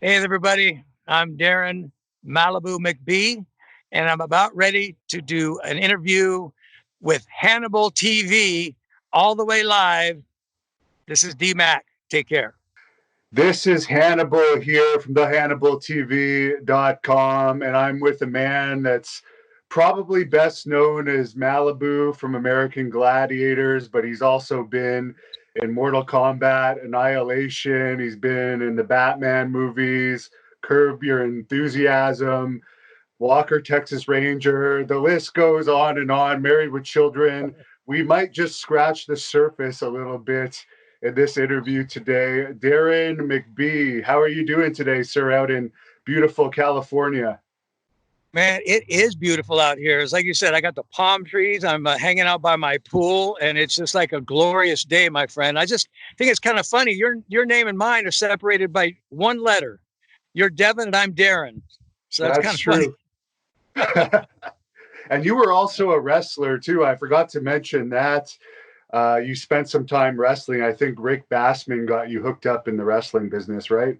Hey, everybody. I'm Deron Malibu McBee, and I'm about ready to do an interview with Hannibal TV all the way live. This is D Mac. Take care. This is Hannibal here from the HannibalTV.com, and I'm with a man that's probably best known as Malibu from American Gladiators, but he's also been in Mortal Kombat, Annihilation. He's been in the Batman movies, Curb Your Enthusiasm, Walker, Texas Ranger. The list goes on and on. Married with Children. We might just scratch the surface a little bit in this interview today. Deron McBee, how are you doing today, sir, out in beautiful California? Man, it is beautiful out here. It's like you said, I got the palm trees. I'm hanging out by my pool, and it's just like a glorious day, my friend. I just think it's kind of funny. Your name and mine are separated by one letter. You're Devin, and I'm Darren. So that's That's kind of funny. true. And you were also a wrestler, too. I forgot to mention that. You spent some time wrestling. I think Rick Bassman got you hooked up in the wrestling business, right?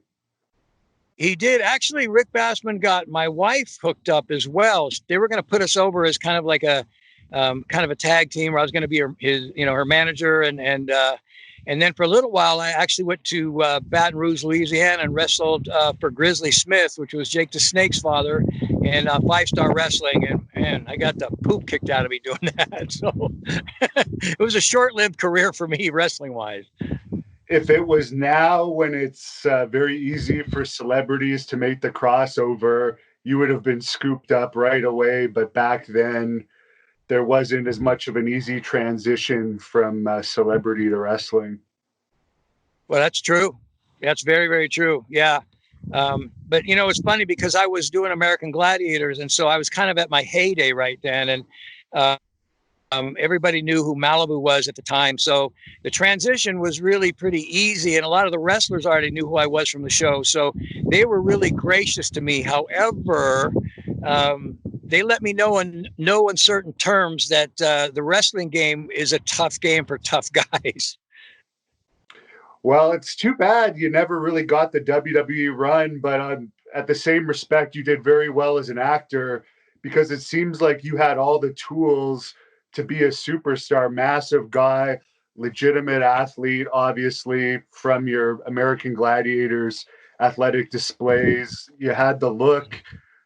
He did. Actually, Rick Bassman got my wife hooked up as well. They were going to put us over as kind of like a kind of a tag team where I was going to be her manager. And then for a little while, I actually went to Baton Rouge, Louisiana and wrestled for Grizzly Smith, which was Jake the Snake's father, in five-star wrestling. And I got the poop kicked out of me doing that. So it was a short-lived career for me wrestling wise. If it was now when it's very easy for celebrities to make the crossover, you would have been scooped up right away. But back then, there wasn't as much of an easy transition from celebrity to wrestling. Well, that's true. That's very, very true. Yeah. But it's funny because I was doing American Gladiators, and so I was kind of at my heyday right then, and uh, everybody knew who Malibu was at the time. So the transition was really pretty easy, and a lot of the wrestlers already knew who I was from the show, so they were really gracious to me. However, they let me know in no uncertain terms that the wrestling game is a tough game for tough guys. Well, it's too bad you never really got the WWE run, but at the same respect, you did very well as an actor because it seems like you had all the tools to be a superstar, massive guy, legitimate athlete, obviously, from your American Gladiators athletic displays. You had the look.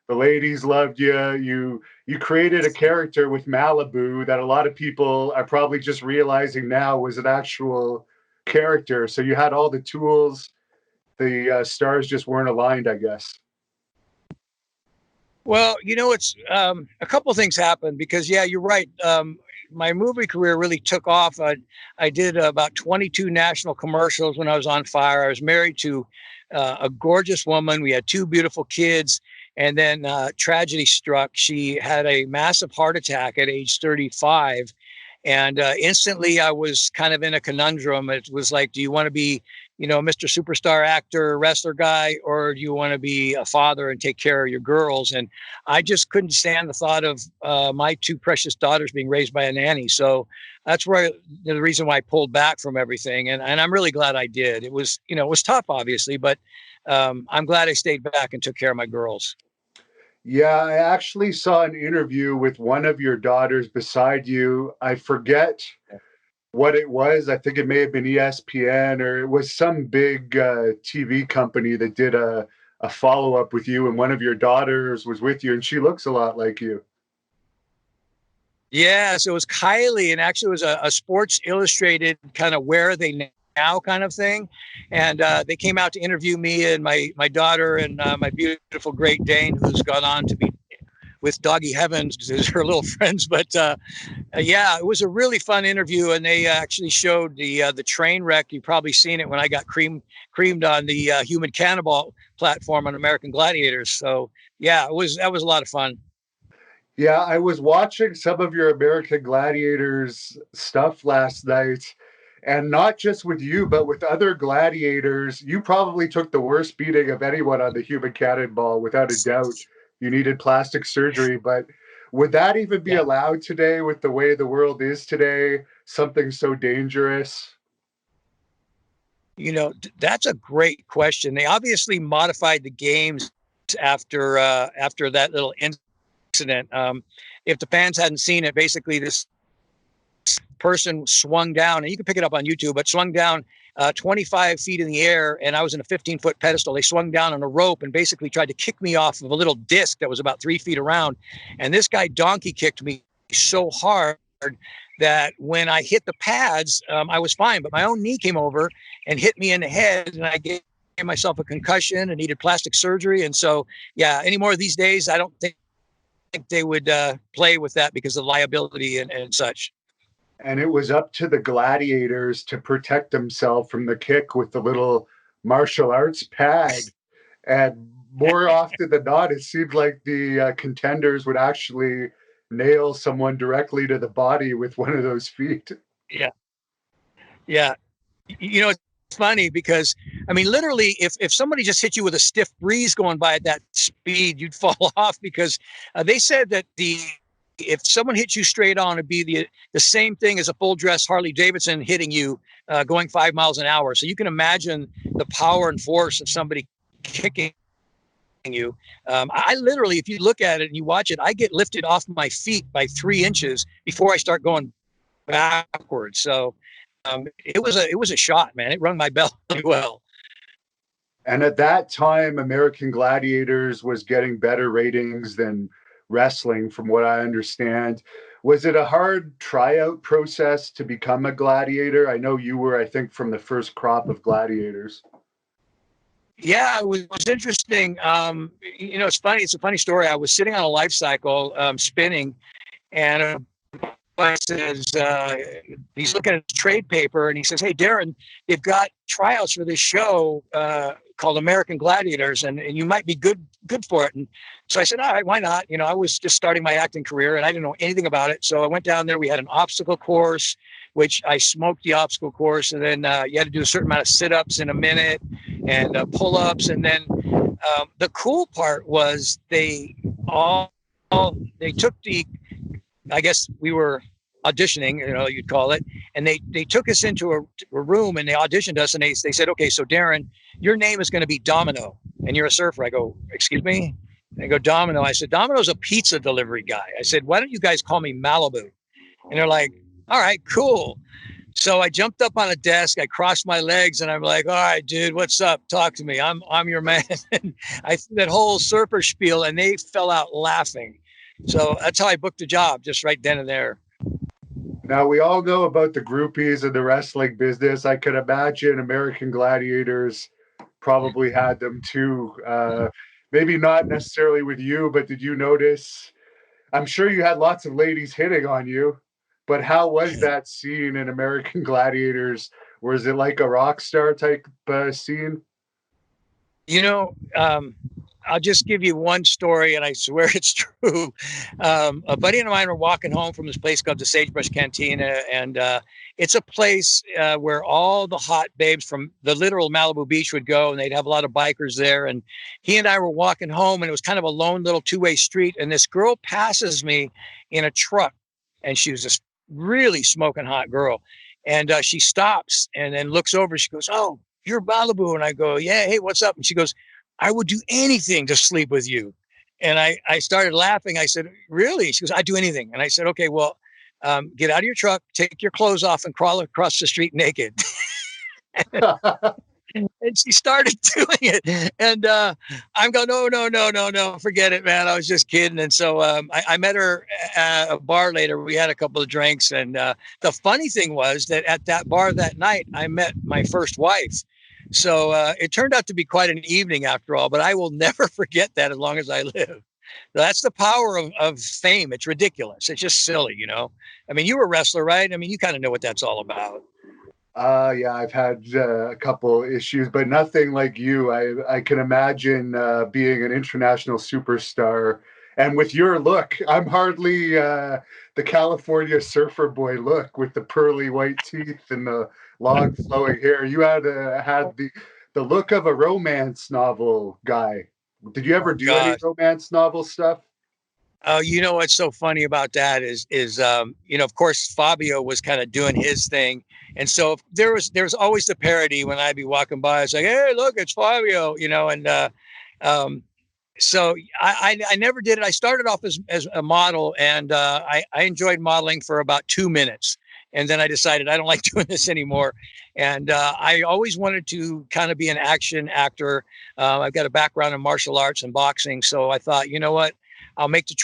The ladies loved you. You created a character with Malibu that a lot of people are probably just realizing now was an actual character. So you had all the tools. The stars just weren't aligned, I guess. Well, it's a couple of things happened because, yeah, you're right. My movie career really took off. I did about 22 national commercials when I was on fire. I was married to a gorgeous woman. We had two beautiful kids. And then tragedy struck. She had a massive heart attack at age 35. And instantly I was kind of in a conundrum. It was like, do you want to be, Mr. Superstar actor, wrestler guy, or do you want to be a father and take care of your girls? And I just couldn't stand the thought of my two precious daughters being raised by a nanny. So that's where the reason why I pulled back from everything. And I'm really glad I did. It was, it was tough, obviously, but I'm glad I stayed back and took care of my girls. Yeah, I actually saw an interview with one of your daughters beside you. I forget what it was. I think it may have been ESPN or it was some big TV company that did a follow up with you, and one of your daughters was with you, and she looks a lot like you. Yeah, so it was Kylie, and actually it was a Sports Illustrated kind of Where Are They Now kind of thing. And they came out to interview me and my daughter and my beautiful Great Dane, who's gone on to be with Doggy Heavens, is her little friends. But yeah, it was a really fun interview, and they actually showed the train wreck. You've probably seen it when I got creamed on the Human Cannibal platform on American Gladiators. So yeah, that was a lot of fun. Yeah, I was watching some of your American Gladiators stuff last night, and not just with you, but with other gladiators. You probably took the worst beating of anyone on the human cannonball, without a doubt. You needed plastic surgery, but would that even be Yeah. allowed today with the way the world is today? Something so dangerous? That's a great question. They obviously modified the games after that little incident. If the fans hadn't seen it, basically this person swung down, and you can pick it up on YouTube, but swung down 25 feet in the air, and I was in a 15-foot pedestal. They swung down on a rope and basically tried to kick me off of a little disc that was about 3 feet around. And this guy donkey kicked me so hard that when I hit the pads, I was fine, but my own knee came over and hit me in the head, and I gave myself a concussion and needed plastic surgery. And so, yeah, anymore these days, I don't think they would play with that because of liability and such. And it was up to the gladiators to protect themselves from the kick with the little martial arts pad. And more often than not, it seemed like the contenders would actually nail someone directly to the body with one of those feet. Yeah. Yeah. It's funny because, I mean, literally, if somebody just hit you with a stiff breeze going by at that speed, you'd fall off, because they said that if someone hits you straight on, it'd be the same thing as a full dress Harley Davidson hitting you going 5 miles an hour. So you can imagine the power and force of somebody kicking you. I literally, if you look at it and you watch it, I get lifted off my feet by 3 inches before I start going backwards. So it was a shot, man. It rung my bell really well. And at that time, American Gladiators was getting better ratings than wrestling, from what I understand. Was it a hard tryout process to become a gladiator? I know you were, I think, from the first crop of gladiators. Yeah, it was interesting. It's funny. It's a funny story. I was sitting on a life cycle spinning, and says he's looking at trade paper, and he says, "Hey, Darren, they've got tryouts for this show called American Gladiators, and you might be good for it." And so I said, "All right, why not?" I was just starting my acting career, and I didn't know anything about it. So I went down there. We had an obstacle course, which I smoked the obstacle course, and then you had to do a certain amount of sit-ups in a minute and pull-ups, and then the cool part was they took I guess we were auditioning, you'd call it. And they took us into a room, and they auditioned us, and they said, "Okay, so Darren, your name is going to be Domino, and you're a surfer." I go, "Excuse me?" They go, "Domino." I said, "Domino's a pizza delivery guy." I said, "Why don't you guys call me Malibu?" And they're like, "All right, cool." So I jumped up on a desk, I crossed my legs, and I'm like, "All right, dude, what's up? Talk to me. I'm your man." And I threw that whole surfer spiel, and they fell out laughing. So that's how I booked the job, just right then and there. Now, we all know about the groupies in the wrestling business. I can imagine American Gladiators probably had them too. Maybe not necessarily with you, but did you notice? I'm sure you had lots of ladies hitting on you, but how was that scene in American Gladiators? Was it like a rock star type scene? I'll just give you one story, and I swear it's true. A buddy of mine were walking home from this place called the Sagebrush Cantina, and it's a place where all the hot babes from the literal Malibu Beach would go, and they'd have a lot of bikers there. And he and I were walking home, and it was kind of a lone little two-way street, and this girl passes me in a truck, and she was this really smoking hot girl. And she stops and then looks over. She goes, "Oh, you're Malibu." And I go, "Yeah, hey, what's up?" And she goes, "I would do anything to sleep with you." And I started laughing. I said, "Really?" She goes, "I'd do anything." And I said, "Okay, well, get out of your truck, take your clothes off, and crawl across the street naked." And she started doing it. And I'm going, no, forget it, man. I was just kidding. And so I met her at a bar later. We had a couple of drinks. And the funny thing was that at that bar that night, I met my first wife. So it turned out to be quite an evening after all, but I will never forget that as long as I live. That's the power of fame. It's ridiculous. It's just silly, I mean, you were a wrestler, right? I mean, you kind of know what that's all about. Yeah, I've had a couple issues, but nothing like you. I can imagine being an international superstar. And with your look, I'm hardly the California surfer boy look with the pearly white teeth and the long flowing hair. You had the look of a romance novel guy. Did you ever do any romance novel stuff? Oh, you know what's so funny about that is of course Fabio was kind of doing his thing, and so there was always the parody when I'd be walking by. It's like, hey, look, it's Fabio, and um, so I never did it. I started off as a model, and I enjoyed modeling for about 2 minutes, and then I decided I don't like doing this anymore. And I always wanted to kind of be an action actor. I've got a background in martial arts and boxing, so I thought, you know what, I'll make the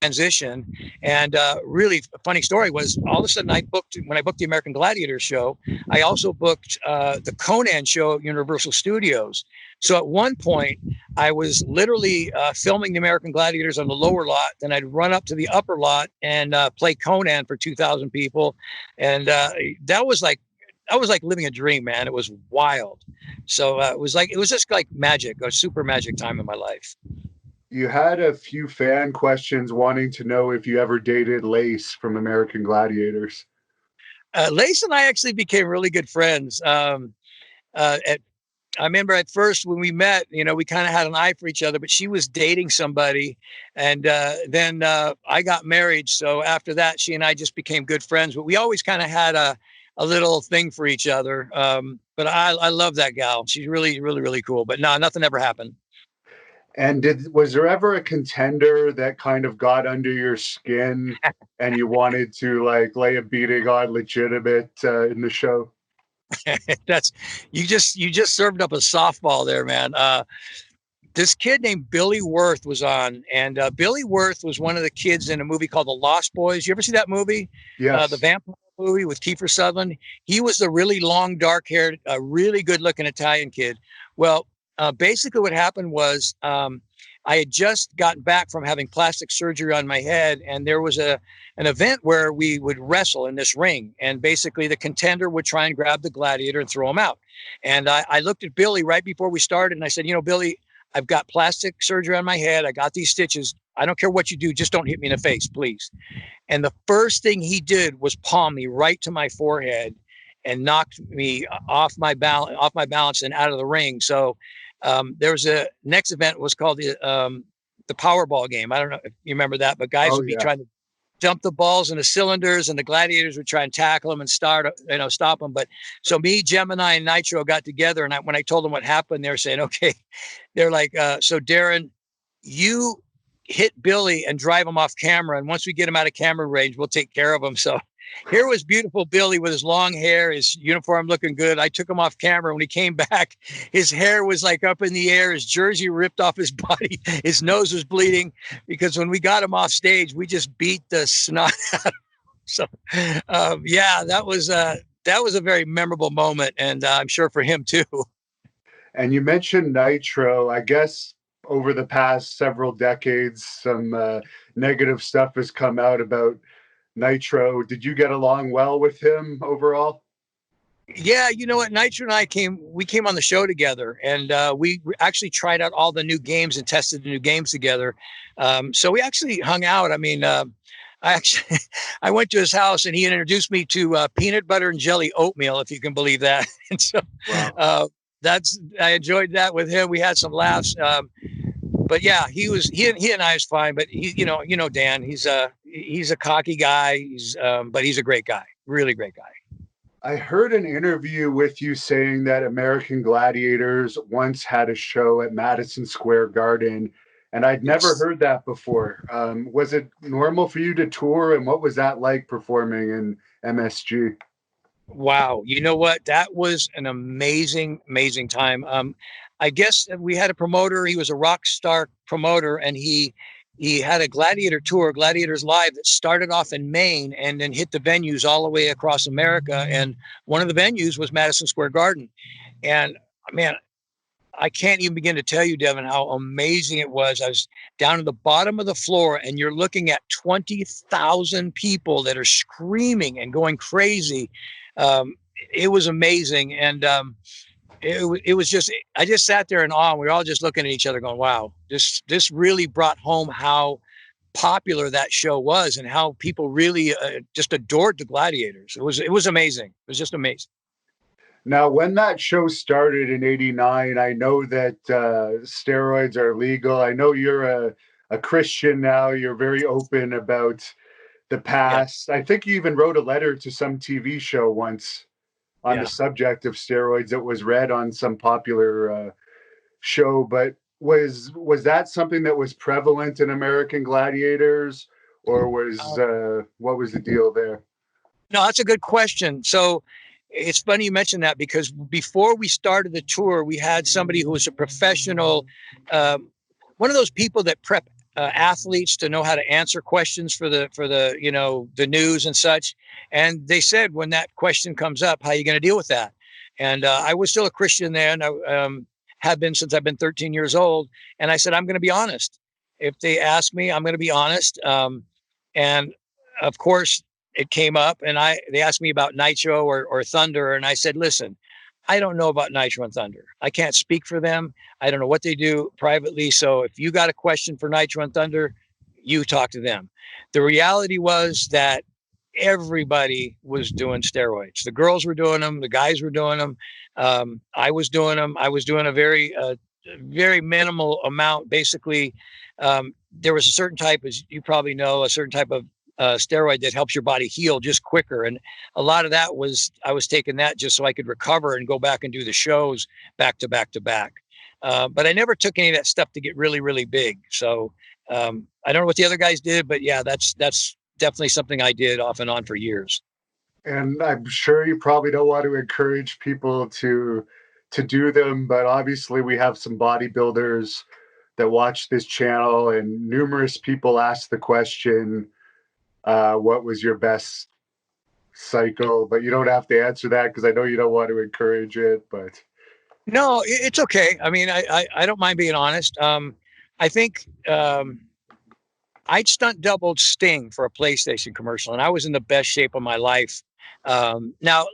transition. And really, a funny story was all of a sudden when I booked the American Gladiator show, I also booked the Conan show at Universal Studios. So at one point, I was literally filming the American Gladiators on the lower lot. Then I'd run up to the upper lot and play Conan for 2,000 people. And that was like living a dream, man. It was wild. So it was just like magic, a super magic time in my life. You had a few fan questions wanting to know if you ever dated Lace from American Gladiators. Lace and I actually became really good friends. At I remember at first when we met, we kind of had an eye for each other, but she was dating somebody. And then I got married. So after that, she and I just became good friends. But we always kind of had a little thing for each other. But I love that gal. She's really, really, really cool. But no, nothing ever happened. And was there ever a contender that kind of got under your skin and you wanted to like lay a beating on legitimate in the show? That's you just served up a softball there, man. This kid named Billy Worth was on, and Billy Worth was one of the kids in a movie called The Lost Boys. You ever see that movie? The Yes. vampire movie with Kiefer Sutherland. He was the really long, dark-haired, really good-looking Italian kid. Well, basically, what happened was I had just gotten back from having plastic surgery on my head, and there was an event where we would wrestle in this ring, and basically the contender would try and grab the gladiator and throw him out. And I looked at Billy right before we started, and I said, Billy, I've got plastic surgery on my head. I got these stitches. I don't care what you do. Just don't hit me in the face, please. And the first thing he did was palm me right to my forehead and knocked me off my balance and out of the ring. So there was a next event was called the Powerball game. I don't know if you remember that, but guys Oh would be yeah. trying to dump the balls in the cylinders, and the gladiators would try and tackle them and stop them. But so me, Gemini, and Nitro got together, and when I told them what happened, they were saying, okay, they're like, so Darren, you hit Billy and drive him off camera. And once we get him out of camera range, we'll take care of him. So here was beautiful Billy with his long hair, his uniform looking good. I took him off camera. When he came back, his hair was like up in the air. His jersey ripped off his body. His nose was bleeding because when we got him off stage, we just beat the snot out of him. So, yeah, that was a very memorable moment. And I'm sure for him too. And you mentioned Nitro. I guess over the past several decades, some negative stuff has come out about Nitro. Did you get along well with him overall? Yeah, you know what? Nitro and we came on the show together, and we actually tried out all the new games and tested the new games together. So we actually hung out. I mean, I actually I went to his house and he introduced me to peanut butter and jelly oatmeal, if you can believe that. And so Wow. uh, I enjoyed that with him. We had some laughs. But yeah, he and I was fine. But Dan, he's a cocky guy. But he's a great guy, really great guy. I heard an interview with you saying that American Gladiators once had a show at Madison Square Garden, and I'd never Yes. heard that before. Was it normal for you to tour, and what was that like performing in MSG? Wow. You know what? That was an amazing, amazing time. I guess we had a promoter. He was a rock star promoter, and he had a gladiator tour, Gladiators Live, that started off in Maine and then hit the venues all the way across America. And one of the venues was Madison Square Garden. And man, I can't even begin to tell you, Devin, how amazing it was. I was down at the bottom of the floor, and you're looking at 20,000 people that are screaming and going crazy. Um, it was amazing. And it was just, I just sat there in awe. And we were all just looking at each other going, wow, this really brought home how popular that show was and how people really just adored the gladiators. It was amazing. It was just amazing. Now, when that show started in '89, I know that steroids are legal. I know you're a Christian now. You're very open about the Yeah. past. I think you even wrote a letter to some TV show once on the Yeah. subject of steroids. It was read on some popular show, but was that something that was prevalent in American Gladiators, or was what was the deal there? No, that's a good question. So it's funny you mentioned that, because before we started the tour, we had somebody who was a professional, um, one of those people that prep athletes to know how to answer questions for the news and such. And they said, when that question comes up, how are you going to deal with that? And I was still a Christian then. I have been since I've been 13 years old. And I said, I'm going to be honest. If they ask me, I'm going to be honest. And of course, it came up, and they asked me about Nitro or Thunder, and I said, listen, I don't know about Nitro and Thunder. I can't speak for them. I don't know what they do privately. So if you got a question for Nitro and Thunder, you talk to them. The reality was that everybody was doing steroids. The girls were doing them. The guys were doing them. I was doing them. I was doing a very minimal amount. Basically, there was a certain type, as you probably know, a certain type of steroid that helps your body heal just quicker. And a lot of that was, I was taking that just so I could recover and go back and do the shows back to back to back. But I never took any of that stuff to get really, really big. So I don't know what the other guys did, but yeah, that's definitely something I did off and on for years. And I'm sure you probably don't want to encourage people to do them, but obviously we have some bodybuilders that watch this channel, and numerous people ask the question, what was your best cycle? But you don't have to answer that because I know you don't want to encourage it. But No, it's okay. I mean, I don't mind being honest. I think I'd stunt doubled Sting for a PlayStation commercial, and I was in the best shape of my life. Now,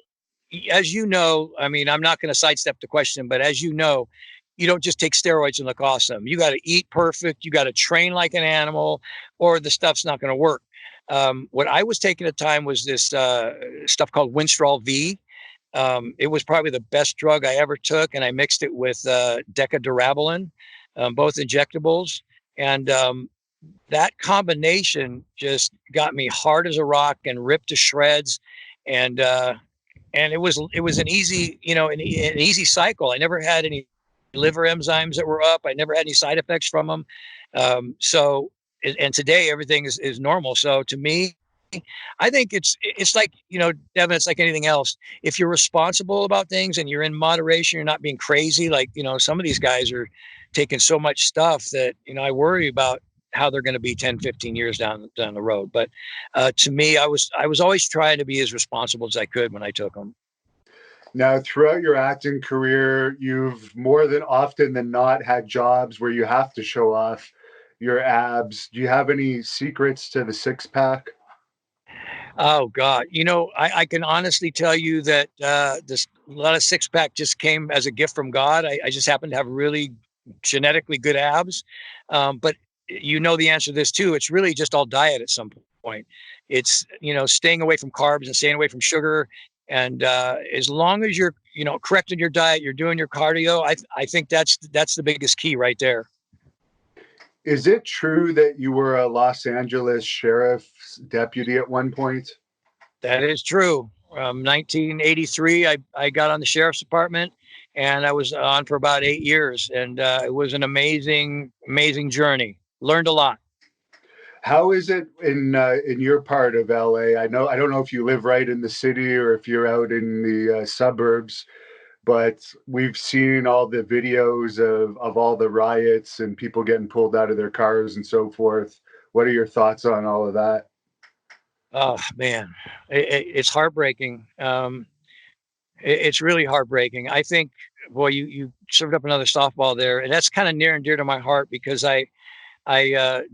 as you know, I mean, I'm not going to sidestep the question, but as you know, you don't just take steroids and look awesome. You got to eat perfect. You got to train like an animal, or the stuff's not going to work. What I was taking at the time was this stuff called Winstrol V. It was probably the best drug I ever took, and I mixed it with Decadurabolin, both injectables. And that combination just got me hard as a rock and ripped to shreds. And it was an easy, an easy cycle. I never had any liver enzymes that were up. I never had any side effects from them. And today everything is normal. So to me, I think it's like, Devin, it's like anything else. If you're responsible about things and you're in moderation, you're not being crazy. Like, some of these guys are taking so much stuff that, I worry about how they're going to be 10, 15 years down the road. But to me, I was always trying to be as responsible as I could when I took them. now, throughout your acting career, you've more than often than not had jobs where you have to show off your abs. Do you have any secrets to the six pack? Oh God, I can honestly tell you that this a lot of six pack just came as a gift from God. I just happen to have really genetically good abs, but the answer to this too. It's really just all diet at some point. It's staying away from carbs and staying away from sugar, and as long as you're correcting your diet, you're doing your cardio. I think that's the biggest key right there. Is it true that you were a Los Angeles sheriff's deputy at one point? That is true. 1983, I got on the sheriff's department, and I was on for about 8 years, and it was an amazing, amazing journey. Learned a lot. How is it in your part of LA? I don't know if you live right in the city or if you're out in the suburbs, but we've seen all the videos of all the riots and people getting pulled out of their cars and so forth. What are your thoughts on all of that? Oh man, it's heartbreaking. It's really heartbreaking. I think, boy, you served up another softball there, and that's kind of near and dear to my heart because I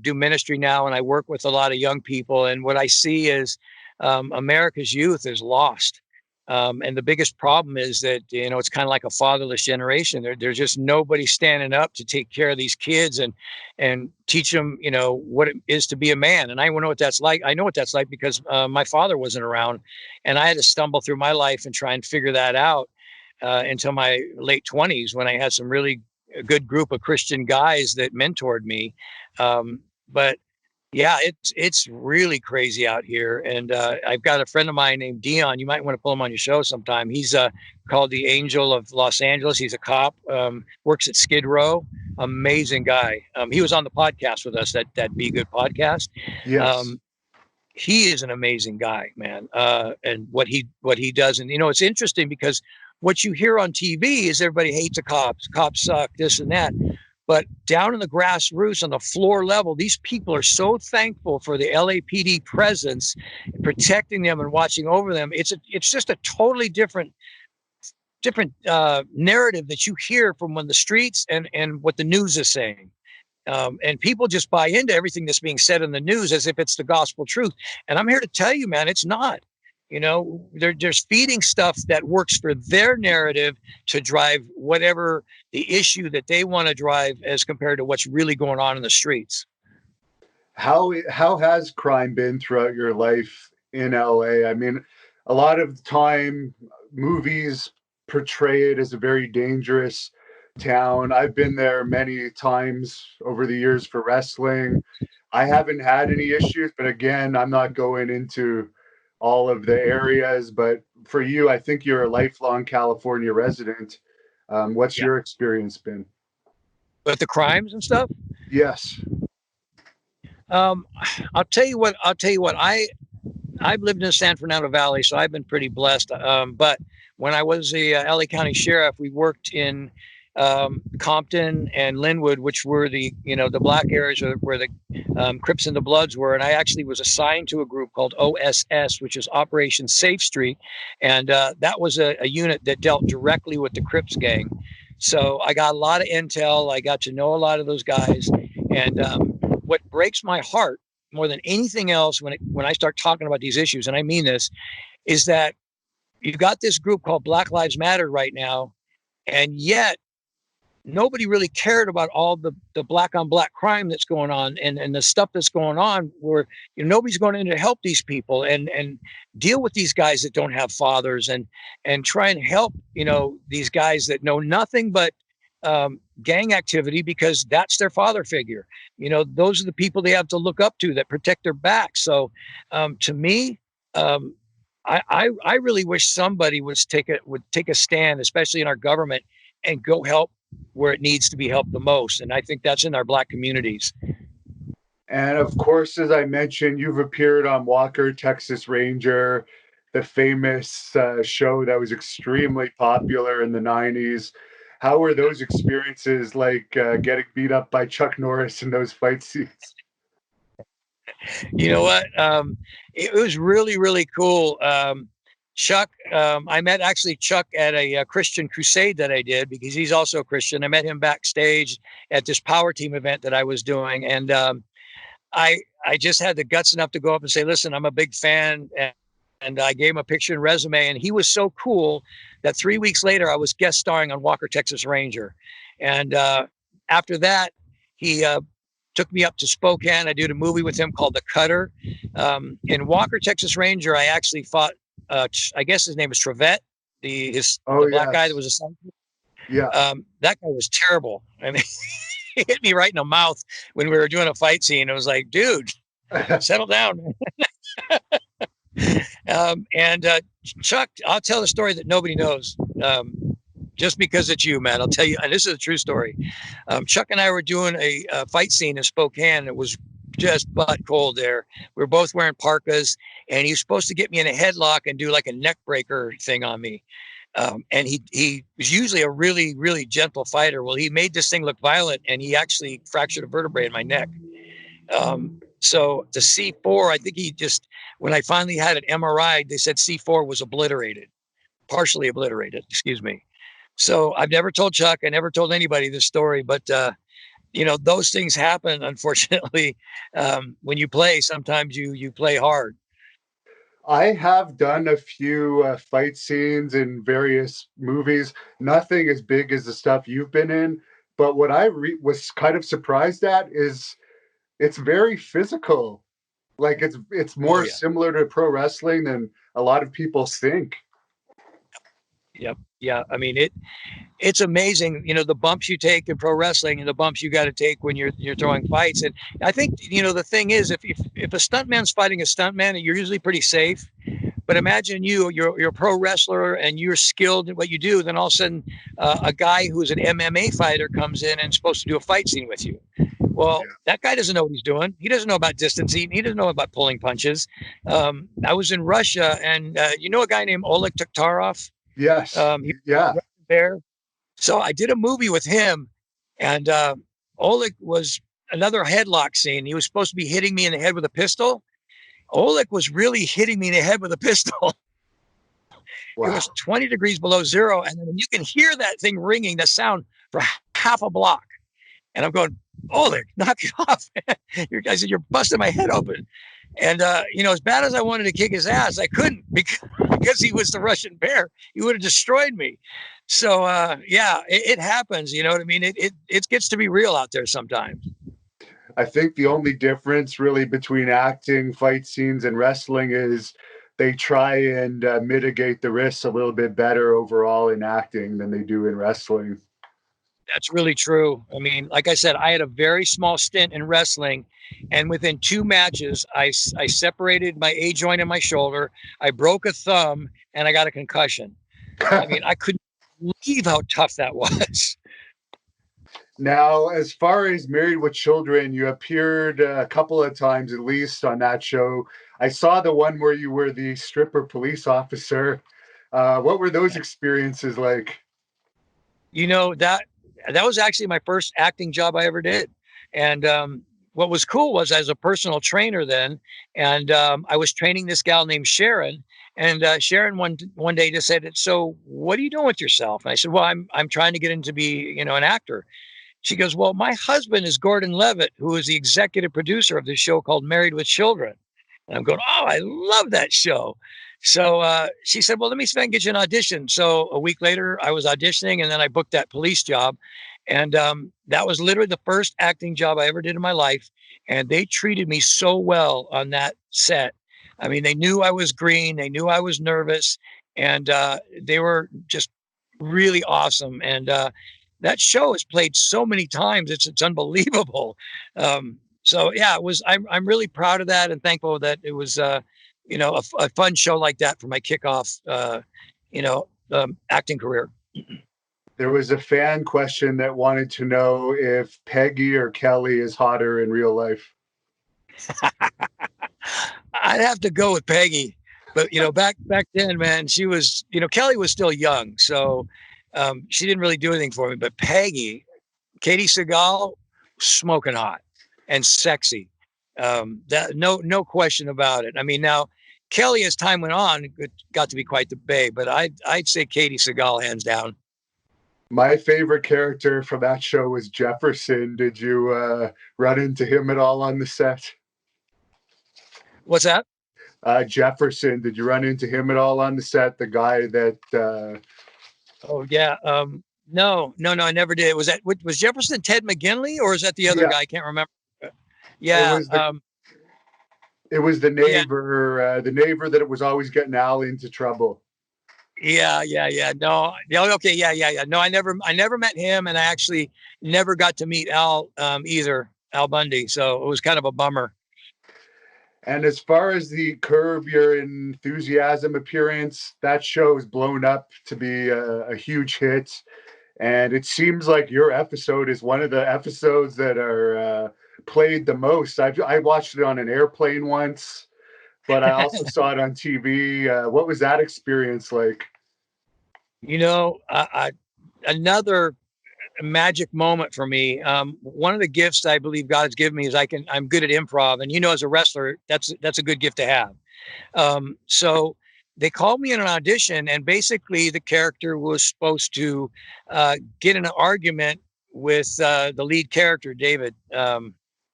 do ministry now, and I work with a lot of young people. And what I see is America's youth is lost. And the biggest problem is that, it's kind of like a fatherless generation. There's just nobody standing up to take care of these kids and teach them, what it is to be a man. And I know what that's like. I know what that's like because my father wasn't around, and I had to stumble through my life and try and figure that out until my late 20s when I had some really a good group of Christian guys that mentored me. But yeah, it's really crazy out here. And I've got a friend of mine named Dion. You might want to pull him on your show sometime. He's called the Angel of Los Angeles. He's a cop, works at Skid Row. Amazing guy. He was on the podcast with us, that Be Good podcast. Yes. Um, he is an amazing guy, man. And what he does, and it's interesting because what you hear on TV is everybody hates the cops suck, this and that. But down in the grassroots on the floor level, these people are so thankful for the LAPD presence, protecting them and watching over them. It's just a totally different narrative that you hear from when the streets and what the news is saying. And people just buy into everything that's being said in the news as if it's the gospel truth. And I'm here to tell you, man, it's not. They're just feeding stuff that works for their narrative to drive whatever the issue that they want to drive as compared to what's really going on in the streets. How has crime been throughout your life in LA? I mean, a lot of the time movies portray it as a very dangerous town. I've been there many times over the years for wrestling. I haven't had any issues, but again, I'm not going into all of the areas. But for you, I think you're a lifelong California resident. What's Yeah. your experience been? But the crimes and stuff. Yes. Um, I'll tell you what. I've lived in the San Fernando Valley, so I've been pretty blessed. But when I was the LA County Sheriff, we worked in Compton and Linwood, which were the black areas where the Crips and the Bloods were. And I actually was assigned to a group called OSS, which is Operation Safe Street, and that was a unit that dealt directly with the Crips gang. So I got a lot of intel. I got to know a lot of those guys, and what breaks my heart more than anything else when I start talking about these issues, and I mean this, is that you've got this group called Black Lives Matter right now, and yet nobody really cared about all the black on black crime that's going on and the stuff that's going on where nobody's going in to help these people and deal with these guys that don't have fathers and try and help these guys that know nothing but gang activity because that's their father figure. Those are the people they have to look up to that protect their back. So to me, I really wish somebody would take a stand, especially in our government, and go help where it needs to be helped the most. And I think that's in our black communities. And of course, as I mentioned, you've appeared on Walker, Texas Ranger, the famous show that was extremely popular in the 90s. How were those experiences like getting beat up by Chuck Norris in those fight scenes? You know what? It was really, really cool. Chuck, I met actually Chuck at a Christian crusade that I did because he's also a Christian. I met him backstage at this power team event that I was doing. And I just had the guts enough to go up and say, listen, I'm a big fan. And I gave him a picture and resume. And he was so cool that 3 weeks later, I was guest starring on Walker, Texas Ranger. And after that, he took me up to Spokane. I did a movie with him called The Cutter. In Walker, Texas Ranger, I actually fought, I guess his name is Trevette, the black guy that was assigned. Yeah. That guy was terrible. I mean, he hit me right in the mouth when we were doing a fight scene. It was like, dude, settle down. And Chuck, I'll tell a story that nobody knows. Just because it's you, man, I'll tell you, and this is a true story. Chuck and I were doing a fight scene in Spokane. It was just butt cold there. We were both wearing parkas, and he was supposed to get me in a headlock and do like a neck breaker thing on me. And he was usually a really, really gentle fighter. Well, he made this thing look violent, and he actually fractured a vertebrae in my neck. So the C4, I think when I finally had an MRI, they said C4 was partially obliterated, excuse me. So I've never told Chuck, I never told anybody this story, but those things happen, unfortunately. When you play, sometimes you play hard. I have done a few fight scenes in various movies, nothing as big as the stuff you've been in. But what I was kind of surprised at is it's very physical. Like it's more similar to pro wrestling than a lot of people think. Yep. Yeah. I mean, it's amazing, the bumps you take in pro wrestling and the bumps you got to take when you're throwing fights. And I think, the thing is, if a stuntman's fighting a stuntman, you're usually pretty safe. But imagine you're a pro wrestler and you're skilled in what you do. Then all of a sudden, a guy who's an MMA fighter comes in and is supposed to do a fight scene with you. Well, Yeah. that guy doesn't know what he's doing. He doesn't know about distancing. He doesn't know about pulling punches. I was in Russia, and a guy named Oleg Tuktarov. Yes. He Yeah. was there. So I did a movie with him, and Oleg was another headlock scene. He was supposed to be hitting me in the head with a pistol. Oleg was really hitting me in the head with a pistol. Wow. It was 20 degrees below zero, and then you can hear that thing ringing, the sound for half a block. And I'm going, Oleg, knock it off. I said, you're busting my head open. And, as bad as I wanted to kick his ass, I couldn't because he was the Russian bear. He would have destroyed me. So, it happens. You know what I mean? It gets to be real out there sometimes. I think the only difference really between acting, fight scenes, and wrestling is they try and mitigate the risks a little bit better overall in acting than they do in wrestling. That's really true. I mean, like I said, I had a very small stint in wrestling, and within 2 matches, I separated my A joint in my shoulder, I broke a thumb, and I got a concussion. I mean, I couldn't believe how tough that was. Now, as far as Married with Children, you appeared a couple of times at least on that show. I saw the one where you were the stripper police officer. What were those experiences like? That was actually my first acting job I ever did. And what was cool was I was a personal trainer then, and I was training this gal named Sharon. And Sharon one day just said, "So what are you doing with yourself?" And I said, "Well, I'm trying to get into be an actor." She goes, "Well, my husband is Gordon Levitt, who is the executive producer of this show called Married with Children." And I'm going, "Oh, I love that show." So she said, "Well, let me see if I can get you an audition." So a week later, I was auditioning, and then I booked that police job. And that was literally the first acting job I ever did in my life. And they treated me so well on that set. I mean, they knew I was green. They knew I was nervous. And they were just really awesome. And that show is played so many times. It's unbelievable. So yeah, it was. I'm really proud of that and thankful that it was a fun show like that for my kickoff acting career. There was a fan question that wanted to know if Peggy or Kelly is hotter in real life. I'd have to go with Peggy, but back then, man, she was Kelly was still young, so she didn't really do anything for me. But Peggy, Katie Seagal, smoking hot and sexy. That no question about it. I mean, now Kelly, as time went on, got to be quite the babe, but I'd say Katie Seagal hands down. My favorite character from that show was Jefferson. Did you run into him at all on the set? What's that? Jefferson, did you run into him at all on the set? The guy that. Oh yeah. No, I never did. Was Jefferson Ted McGinley, or is that the other Yeah, guy? I can't remember. it Yeah. was the Yeah. neighbor, the neighbor that was always getting Al into trouble. Yeah. No. Yeah. Okay. Yeah. No, I never met him, and I actually never got to meet Al either, Al Bundy. So it was kind of a bummer. And as far as the Curb Your Enthusiasm appearance, that show is blown up to be a huge hit. And it seems like your episode is one of the episodes that are played the most. I watched it on an airplane once, but I also saw it on TV. What was that experience like? Another magic moment for me. One of the gifts I believe God's given me is I'm good at improv, and as a wrestler, that's a good gift to have. So they called me in an audition, and basically the character was supposed to get in an argument with the lead character, David.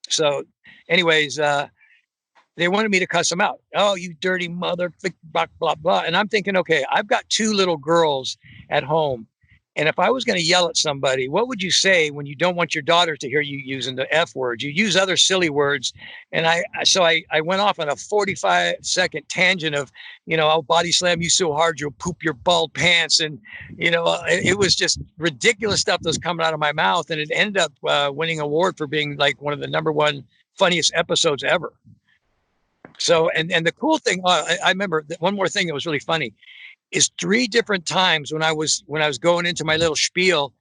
So, anyways, they wanted me to cuss him out. "Oh, you dirty mother, blah blah blah." And I'm thinking, okay, I've got 2 little girls at home, And if I was going to yell at somebody, what would you say when you don't want your daughter to hear you using the F word? You use other silly words. And I went off on a 45-second tangent of, I'll body slam you so hard you'll poop your bald pants. And, it was just ridiculous stuff that was coming out of my mouth. And it ended up winning an award for being like one of the #1 funniest episodes ever. So, and the cool thing, I remember one more thing that was really funny is 3 different times when I was going into my little spiel,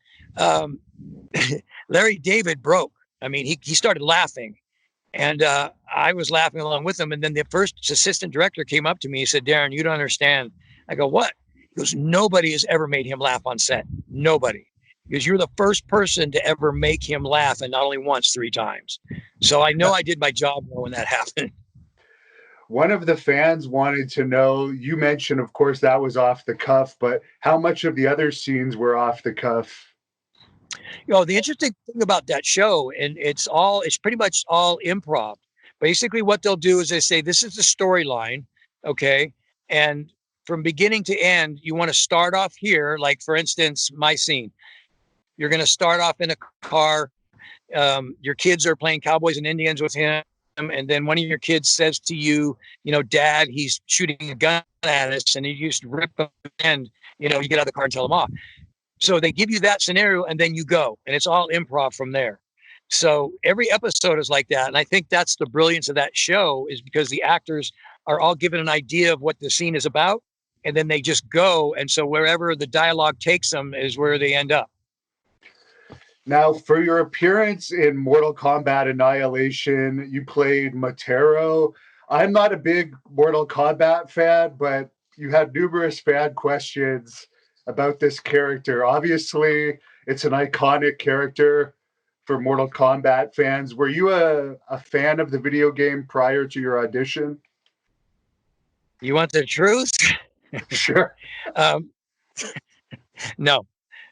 Larry David broke. I mean, he started laughing, and I was laughing along with him. And then the first assistant director came up to me. He said, "Darren, you don't understand." I go, "What?" He goes, "Nobody has ever made him laugh on set. Nobody. Because you're the first person to ever make him laugh, and not only once, 3 times." So I know I did my job when that happened. One of the fans wanted to know, you mentioned, of course, that was off the cuff, but how much of the other scenes were off the cuff? The interesting thing about that show, and it's pretty much all improv. Basically, what they'll do is they say, "This is the storyline, okay? And from beginning to end, you want to start off here." Like, for instance, my scene. You're going to start off in a car. Your kids are playing cowboys and Indians with him. And then one of your kids says to you, "Dad, he's shooting a gun at us," and you just rip him, and, you get out of the car and tell him off. So they give you that scenario, and then you go, and it's all improv from there. So every episode is like that. And I think that's the brilliance of that show, is because the actors are all given an idea of what the scene is about, and then they just go. And so wherever the dialogue takes them is where they end up. Now, for your appearance in Mortal Kombat Annihilation, you played Matero. I'm not a big Mortal Kombat fan, but you had numerous fan questions about this character. Obviously, it's an iconic character for Mortal Kombat fans. Were you a fan of the video game prior to your audition? You want the truth? Sure. Um, no,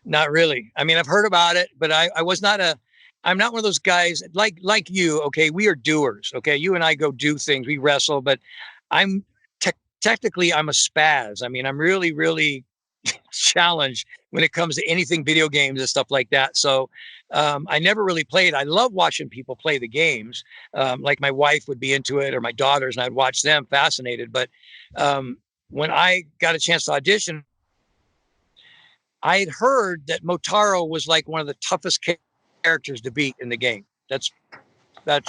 not really. I mean, I've heard about it, but I'm not one of those guys like you. Okay. We are doers. Okay. You and I go do things. We wrestle, but I'm technically I'm a spaz. I mean, I'm really, really challenged when it comes to anything video games and stuff like that. So I never really played. I love watching people play the games. Like my wife would be into it, or my daughters, and I'd watch them fascinated. But when I got a chance to audition, I had heard that Motaro was like one of the toughest characters to beat in the game. That's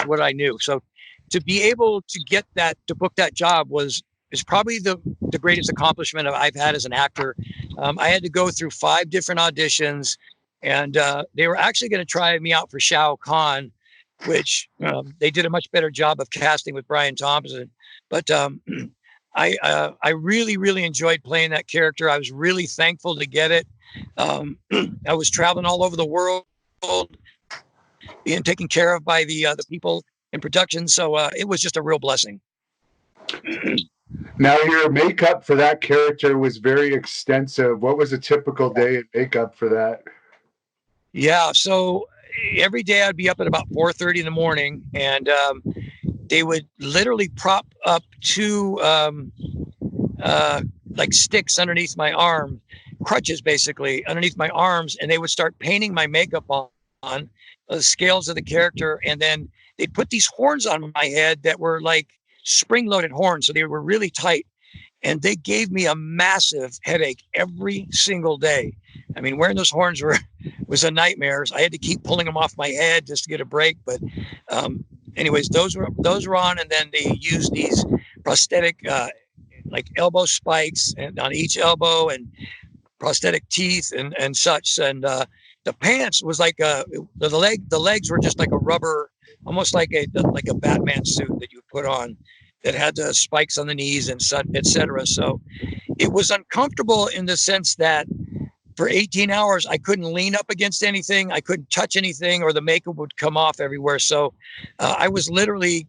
what I knew. So to be able to book that job is probably the greatest accomplishment I've had as an actor. I had to go through 5 different auditions, and they were actually going to try me out for Shao Kahn, which they did a much better job of casting with Brian Thompson. But I really, really enjoyed playing that character. I was really thankful to get it. I was traveling all over the world, being taken care of by the people in production. So it was just a real blessing. Now, your makeup for that character was very extensive. What was a typical day in makeup for that? Yeah. So every day I'd be up at about 4:30 in the morning, and they would literally prop up 2 like sticks underneath my arm, crutches basically underneath my arms, and they would start painting my makeup on the scales of the character, and then they'd put these horns on my head that were like spring-loaded horns, so they were really tight, and they gave me a massive headache every single day. I mean, wearing those horns was a nightmare. I had to keep pulling them off my head just to get a break. But anyways, those were on, and then they used these prosthetic like elbow spikes and on each elbow, and prosthetic teeth and such. And the pants was like the legs were just like a rubber, almost like a Batman suit that you put on, that had the spikes on the knees and such, etc. So it was uncomfortable in the sense that for 18 hours, I couldn't lean up against anything. I couldn't touch anything, or the makeup would come off everywhere. So I was literally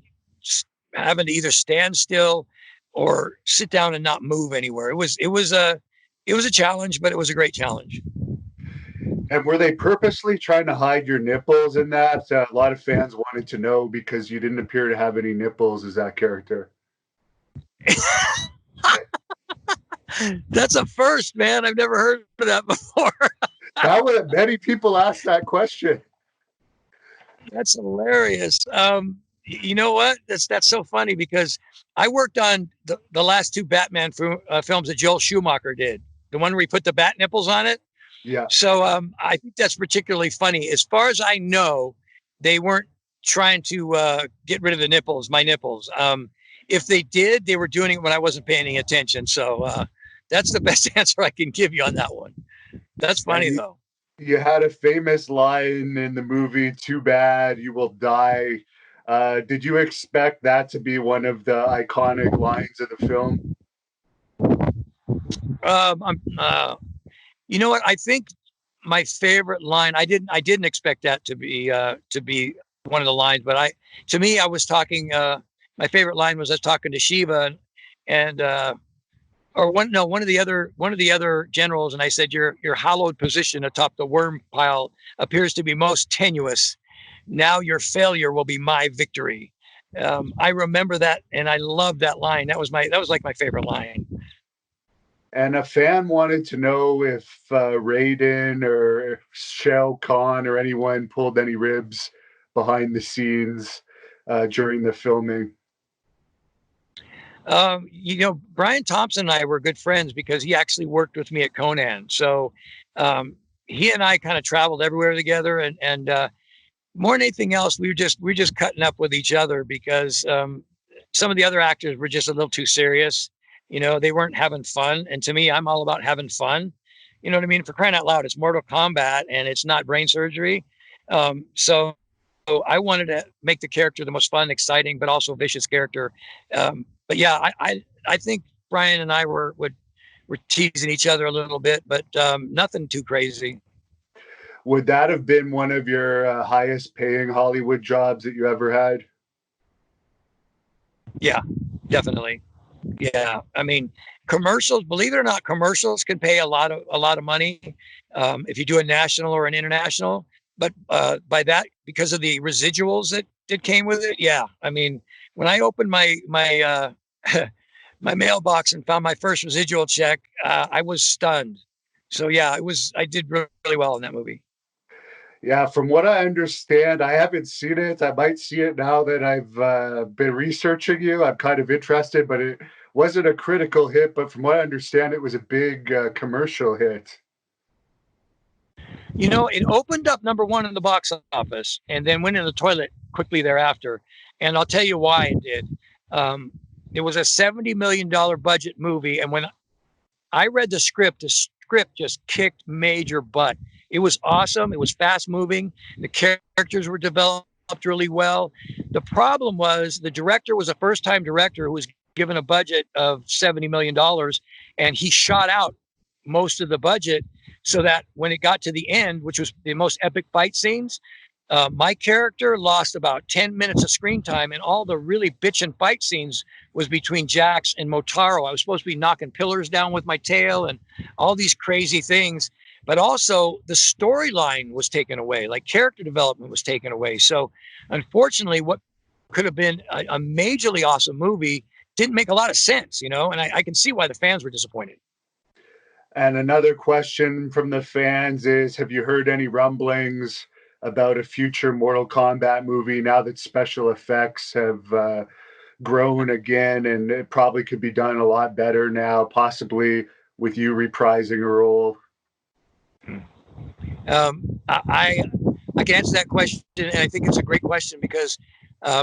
having to either stand still or sit down and not move anywhere. It was a challenge, but it was a great challenge. And were they purposely trying to hide your nipples in that? A lot of fans wanted to know, because you didn't appear to have any nipples as that character. That's a first, man. I've never heard of that before. That would many people ask that question. That's hilarious. You know what? That's so funny because I worked on the last two Batman films that Joel Schumacher did. The one where he put the bat nipples on it. Yeah. So I think that's particularly funny. As far as I know, they weren't trying to get rid of the nipples, my nipples. If they did, they were doing it when I wasn't paying attention. So that's the best answer I can give you on that one. That's funny, And though. you had a famous line in the movie, "Too bad you will die." Did you expect that to be one of the iconic lines of the film? I'm, you know what? I think my favorite line. I didn't expect that to be one of the lines, but to me, I was talking. My favorite line was I was talking to Shiva, and or one of the other generals, and I said, your hallowed position atop the worm pile appears to be most tenuous. Now your failure will be my victory. I remember that, and I love that line. That was like my favorite line. And a fan wanted to know if Raiden or Shao Kahn or anyone pulled any ribs behind the scenes during the filming. Brian Thompson and I were good friends because he actually worked with me at Conan. So he and I kind of traveled everywhere together, and more than anything else, we were just cutting up with each other because some of the other actors were just a little too serious. They weren't having fun, and to me, I'm all about having fun. You know what I mean? For crying out loud, it's Mortal Kombat, and it's not brain surgery. So I wanted to make the character the most fun, exciting, but also vicious character. But yeah, I think Brian and I were teasing each other a little bit, but nothing too crazy. Would that have been one of your highest paying Hollywood jobs that you ever had? Yeah, definitely. Yeah, I mean, commercials. Believe it or not, commercials can pay a lot of money if you do a national or an international. But by that, because of the residuals that came with it, yeah. I mean, when I opened my my mailbox and found my first residual check, I was stunned. So yeah, I did really well in that movie. Yeah, from what I understand, I haven't seen it. I might see it now that I've been researching you. I'm kind of interested, but it wasn't a critical hit. But from what I understand, it was a big commercial hit. It opened up number one in the box office and then went in the toilet quickly thereafter. And I'll tell you why it did. It was a $70 million budget movie. And when I read the script just kicked major butt. It was awesome. It was fast moving. The characters were developed really well. The problem was the director was a first time director who was given a budget of $70 million, and he shot out most of the budget so that when it got to the end, which was the most epic fight scenes, my character lost about 10 minutes of screen time, and all the really bitchin' fight scenes was between Jax and Motaro. I was supposed to be knocking pillars down with my tail and all these crazy things, but also the storyline was taken away, like character development was taken away. So unfortunately, what could have been a majorly awesome movie didn't make a lot of sense, and I can see why the fans were disappointed. And another question from the fans is, have you heard any rumblings about a future Mortal Kombat movie now that special effects have grown again and it probably could be done a lot better now, possibly with you reprising a role? I can answer that question, and I think it's a great question because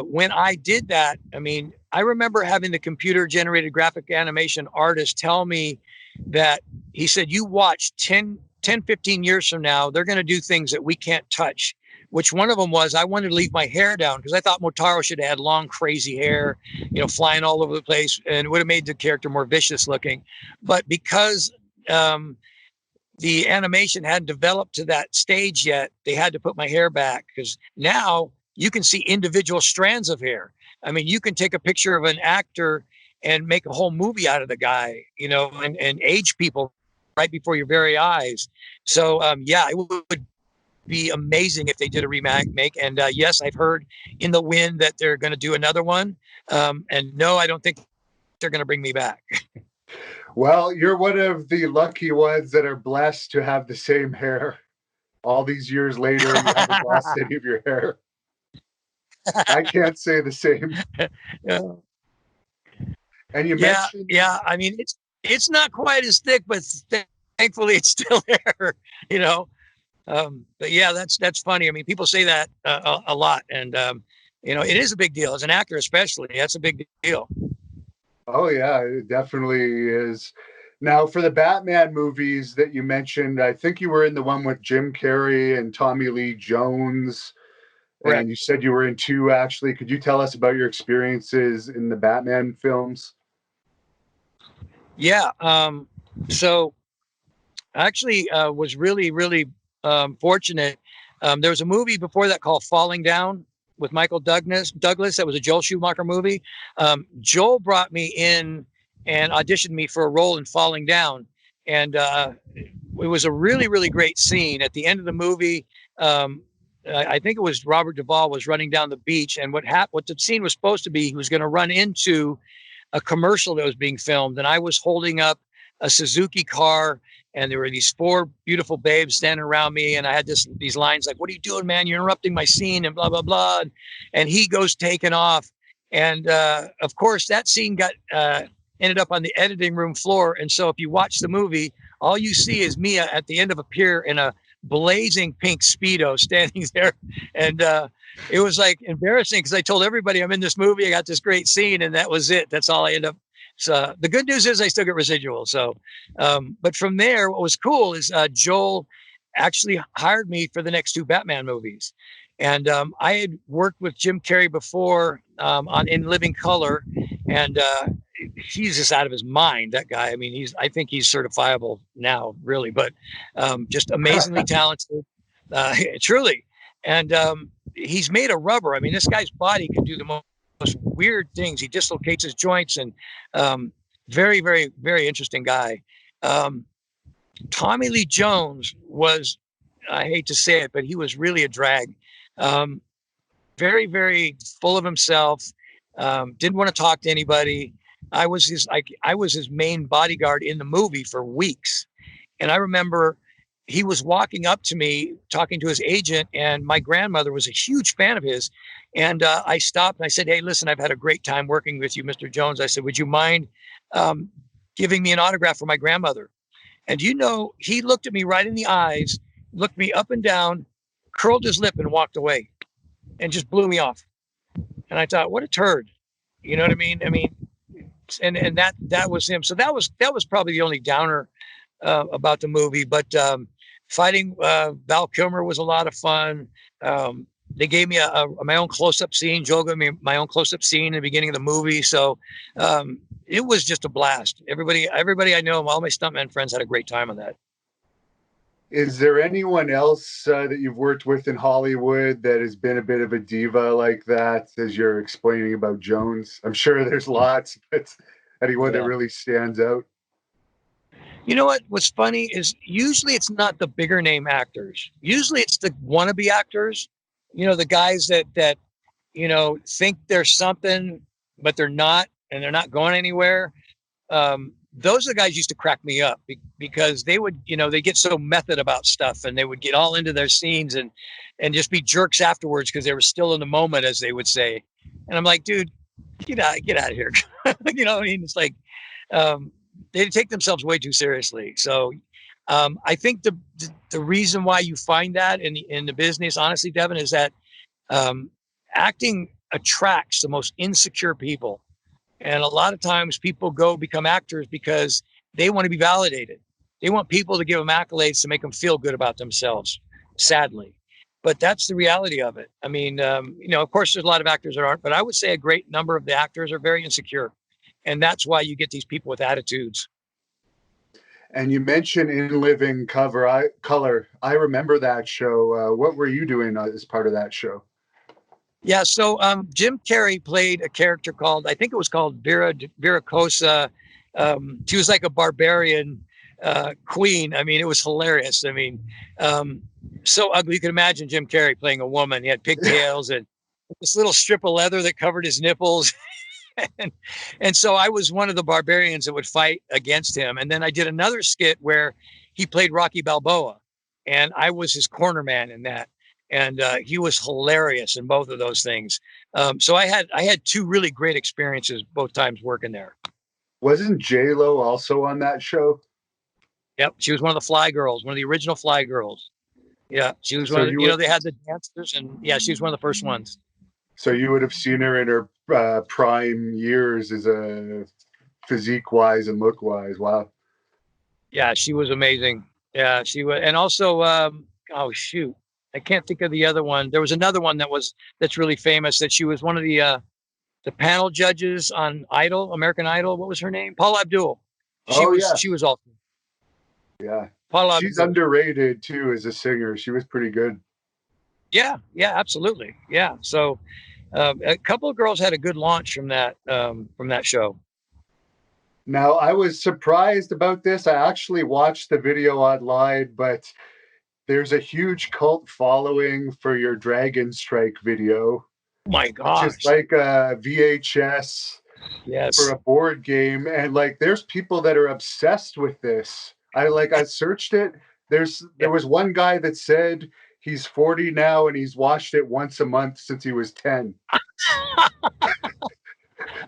when I did that, I mean, I remember having the computer generated graphic animation artist tell me that he said, you watch 10, 15 years from now, they're going to do things that we can't touch, which one of them was I wanted to leave my hair down because I thought Motaro should have had long, crazy hair, flying all over the place, and it would have made the character more vicious looking. But because the animation hadn't developed to that stage yet, they had to put my hair back because now you can see individual strands of hair. I mean, you can take a picture of an actor and make a whole movie out of the guy, and age people right before your very eyes. So, yeah, it would be amazing if they did a remake. And yes, I've heard in the wind that they're going to do another one. And no, I don't think they're going to bring me back. Well, you're one of the lucky ones that are blessed to have the same hair. All these years later, you haven't lost any of your hair. I can't say the same. Yeah. And you Yeah, mentioned, yeah. I mean, it's not quite as thick, but thankfully it's still there. You know. But yeah, that's funny. I mean, people say that a lot, and it is a big deal as an actor, especially. That's a big deal. oh yeah, it definitely is. Now, for the Batman movies that you mentioned, I think you were in the one with Jim Carrey and Tommy Lee Jones, and Correct. you said you were in two actually. Could you tell us about your experiences in the Batman films? Yeah. So I actually was really, really fortunate. There was a movie before that called Falling Down with Michael Douglas. That was a Joel Schumacher movie. Joel brought me in and auditioned me for a role in Falling Down, and it was a really, really great scene at the end of the movie. I think it was Robert Duvall was running down the beach, and what the scene was supposed to be, he was going to run into a commercial that was being filmed, and I was holding up a Suzuki car, and there were these four beautiful babes standing around me, and I had these lines like, "What are you doing, man? You're interrupting my scene," and blah blah blah. And he goes taking off, and of course that scene got ended up on the editing room floor. And so if you watch the movie, all you see is Mia at the end of a pier in a blazing pink Speedo standing there, and it was like embarrassing because I told everybody I'm in this movie. I got this great scene, and that was it. That's all I end up. So the good news is I still get residual. So, but from there, what was cool is Joel actually hired me for the next two Batman movies, and I had worked with Jim Carrey before on In Living Color, and he's just out of his mind. That guy. I mean, I think he's certifiable now, really, but just amazingly talented, truly. And he's made of rubber. I mean, this guy's body can do the most weird things. He dislocates his joints, and very, very, very interesting guy. Um, Tommy Lee Jones was, I hate to say it, but he was really a drag. Um, very, very full of himself. Didn't want to talk to anybody. I was his main bodyguard in the movie for weeks. And I remember he was walking up to me talking to his agent, and my grandmother was a huge fan of his. And I stopped and I said, "Hey, listen, I've had a great time working with you, Mr. Jones." I said, "Would you mind um, giving me an autograph for my grandmother?" And he looked at me right in the eyes, looked me up and down, curled his lip and walked away, and just blew me off. And I thought, what a turd. You know what I mean? I mean, and that was him. So that was probably the only downer about the movie. But fighting Val Kilmer was a lot of fun. They gave me my own close-up scene. Joel gave me my own close-up scene in the beginning of the movie. So it was just a blast. Everybody I know, all my stuntman friends had a great time on that. Is there anyone else that you've worked with in Hollywood that has been a bit of a diva like that, as you're explaining about Jones? I'm sure there's lots, but anyone that Yeah. really stands out? You know what? What's funny is usually it's not the bigger name actors. Usually it's the wannabe actors. The guys that think they're something, but they're not, and they're not going anywhere. Those are the guys used to crack me up because they would, they get so method about stuff, and they would get all into their scenes and just be jerks afterwards because they were still in the moment, as they would say. And I'm like, dude, get out of here. I mean, it's like they take themselves way too seriously. So I think the reason why you find that in the business, honestly, Devin, is that um, acting attracts the most insecure people. And a lot of times people become actors because they want to be validated. They want people to give them accolades to make them feel good about themselves, sadly. But that's the reality of it. I mean, of course, there's a lot of actors that aren't, but I would say a great number of the actors are very insecure. And that's why you get these people with attitudes. And you mentioned In Living Color. I remember that show. What were you doing as part of that show? Yeah, so Jim Carrey played a character I think it was called Vera Cosa. She was like a barbarian queen. I mean, it was hilarious. I mean, so ugly. You can imagine Jim Carrey playing a woman. He had pigtails and this little strip of leather that covered his nipples. and, and so I was one of the barbarians that would fight against him. And then I did another skit where he played Rocky Balboa, and I was his corner man in that. And he was hilarious in both of those things. So I had two really great experiences both times working there. Wasn't J-Lo also on that show? Yep, she was one of the Fly Girls, one of the original Fly Girls. Yeah, she was So one of the, they had the dancers, and yeah, she was one of the first ones. So you would have seen her in her prime years as a physique-wise and look-wise. Wow. Yeah, she was amazing. Yeah, she was, and also, oh shoot, I can't think of the other one. There was another one that's really famous. That she was one of the panel judges on Idol, American Idol. What was her name? Paula Abdul. She was awesome. Yeah. Paula She's Abdul. underrated too as a singer. She was pretty good. Yeah, absolutely. Yeah. So a couple of girls had a good launch from that show. Now, I was surprised about this. I actually watched the video online, but there's a huge cult following for your Dragon Strike video. Oh my gosh. Which is like a VHS for a board game. And like, there's people that are obsessed with this. I searched it. There was one guy that said he's 40 now and he's watched it once a month since he was 10.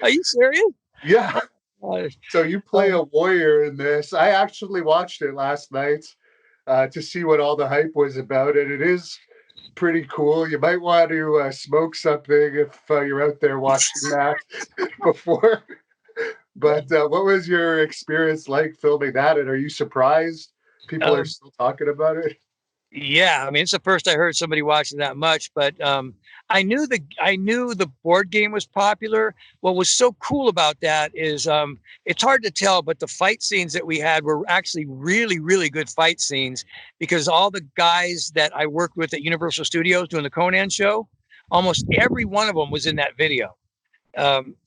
Are you serious? Yeah. So you play a warrior in this. I actually watched it last night to see what all the hype was about it. It is pretty cool. You might want to smoke something if you're out there watching that before. But what was your experience like filming that? And are you surprised people are still talking about it? Yeah, I mean, it's the first I heard somebody watching that much, but I knew the board game was popular. What was so cool about that is it's hard to tell, but the fight scenes that we had were actually really, really good fight scenes, because all the guys that I worked with at Universal Studios doing the Conan show, almost every one of them was in that video.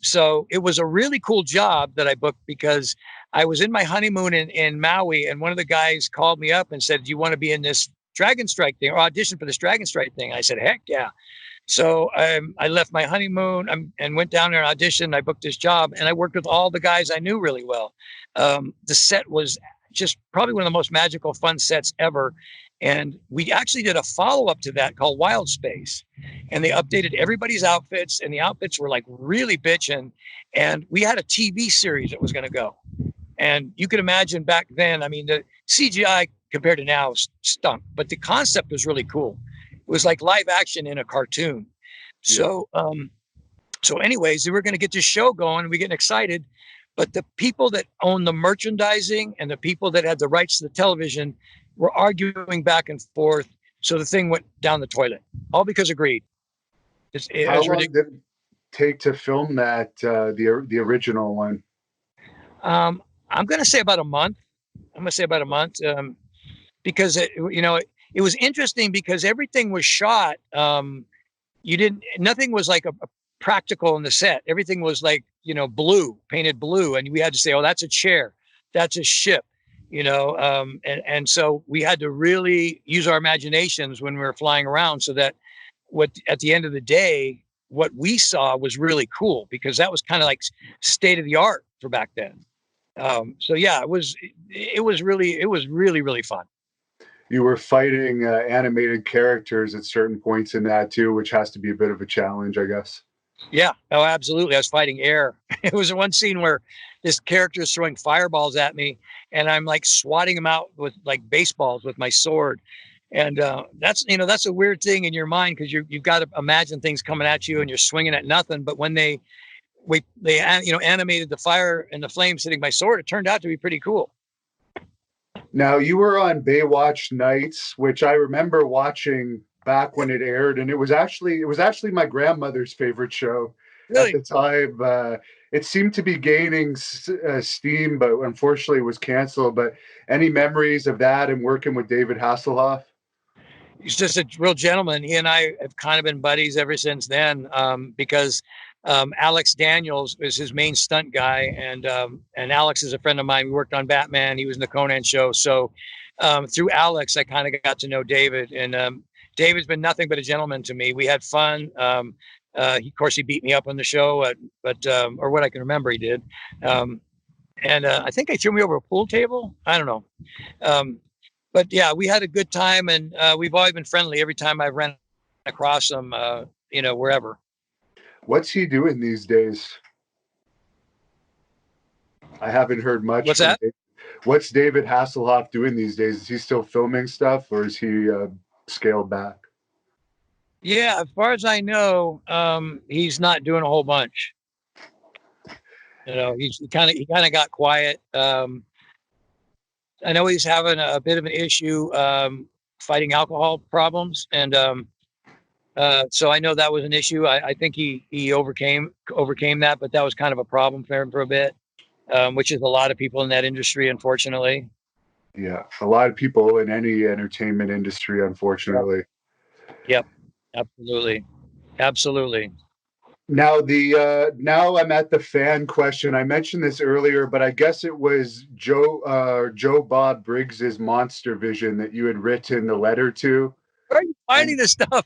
So it was a really cool job that I booked, because I was in my honeymoon in Maui, and one of the guys called me up and said, "Do you want to be in this Dragon Strike thing, or audition for this Dragon Strike thing?" I said, "Heck yeah." So I left my honeymoon and went down there and auditioned. I booked this job, and I worked with all the guys I knew really well. The set was just probably one of the most magical, fun sets ever. And we actually did a follow-up to that called Wild Space, and they updated everybody's outfits, and the outfits were like really bitching. And we had a TV series that was going to go. And you can imagine back then, I mean, the CGI compared to now stunk, but the concept was really cool. It was like live action in a cartoon. Yeah. So anyways, we were going to get this show going, and we getting excited, but the people that owned the merchandising and the people that had the rights to the television were arguing back and forth. So the thing went down the toilet, all because of greed. How long did it take to film that, the original one? I'm going to say about a month. Because it was interesting, because everything was shot. Nothing was like a practical in the set. Everything was like, painted blue. And we had to say, oh, that's a chair. That's a ship, and so we had to really use our imaginations when we were flying around, so that at the end of the day, what we saw was really cool, because that was kind of like state of the art for back then. So yeah, it was really, really fun. You were fighting animated characters at certain points in that too, which has to be a bit of a challenge, I guess. Yeah, oh, absolutely. I was fighting air. It was one scene where this character is throwing fireballs at me, and I'm like swatting them out with like baseballs with my sword. And that's a weird thing in your mind, because you've got to imagine things coming at you and you're swinging at nothing. But when they animated the fire and the flames hitting my sword, it turned out to be pretty cool. Now, you were on Baywatch Nights, which I remember watching back when it aired, and it was actually my grandmother's favorite show. Really? At the time. It seemed to be gaining steam, but unfortunately was canceled. But any memories of that and working with David Hasselhoff? He's just a real gentleman. He and I have kind of been buddies ever since then, because Alex Daniels is his main stunt guy, and Alex is a friend of mine. We worked on Batman. He was in the Conan show. So through Alex, I kind of got to know David, and David's been nothing but a gentleman to me. We had fun. Of course, he beat me up on the show, but or what I can remember, he did. And I think he threw me over a pool table. I don't know. But yeah, we had a good time, and we've always been friendly every time I've ran across him, wherever. What's he doing these days? I haven't heard much What's from that? What's David Hasselhoff doing these days? Is he still filming stuff, or is he scaled back? Yeah, as far as I know, he's not doing a whole bunch. He kind of got quiet. I know he's having a bit of an issue fighting alcohol problems, and so I know that was an issue. I think he overcame that, but that was kind of a problem for him for a bit, which is a lot of people in that industry, unfortunately. Yeah, a lot of people in any entertainment industry, unfortunately. Yep, absolutely, absolutely. Now now I'm at the fan question. I mentioned this earlier, but I guess it was Joe Bob Briggs's Monster Vision that you had written the letter to. Where are you finding And this stuff?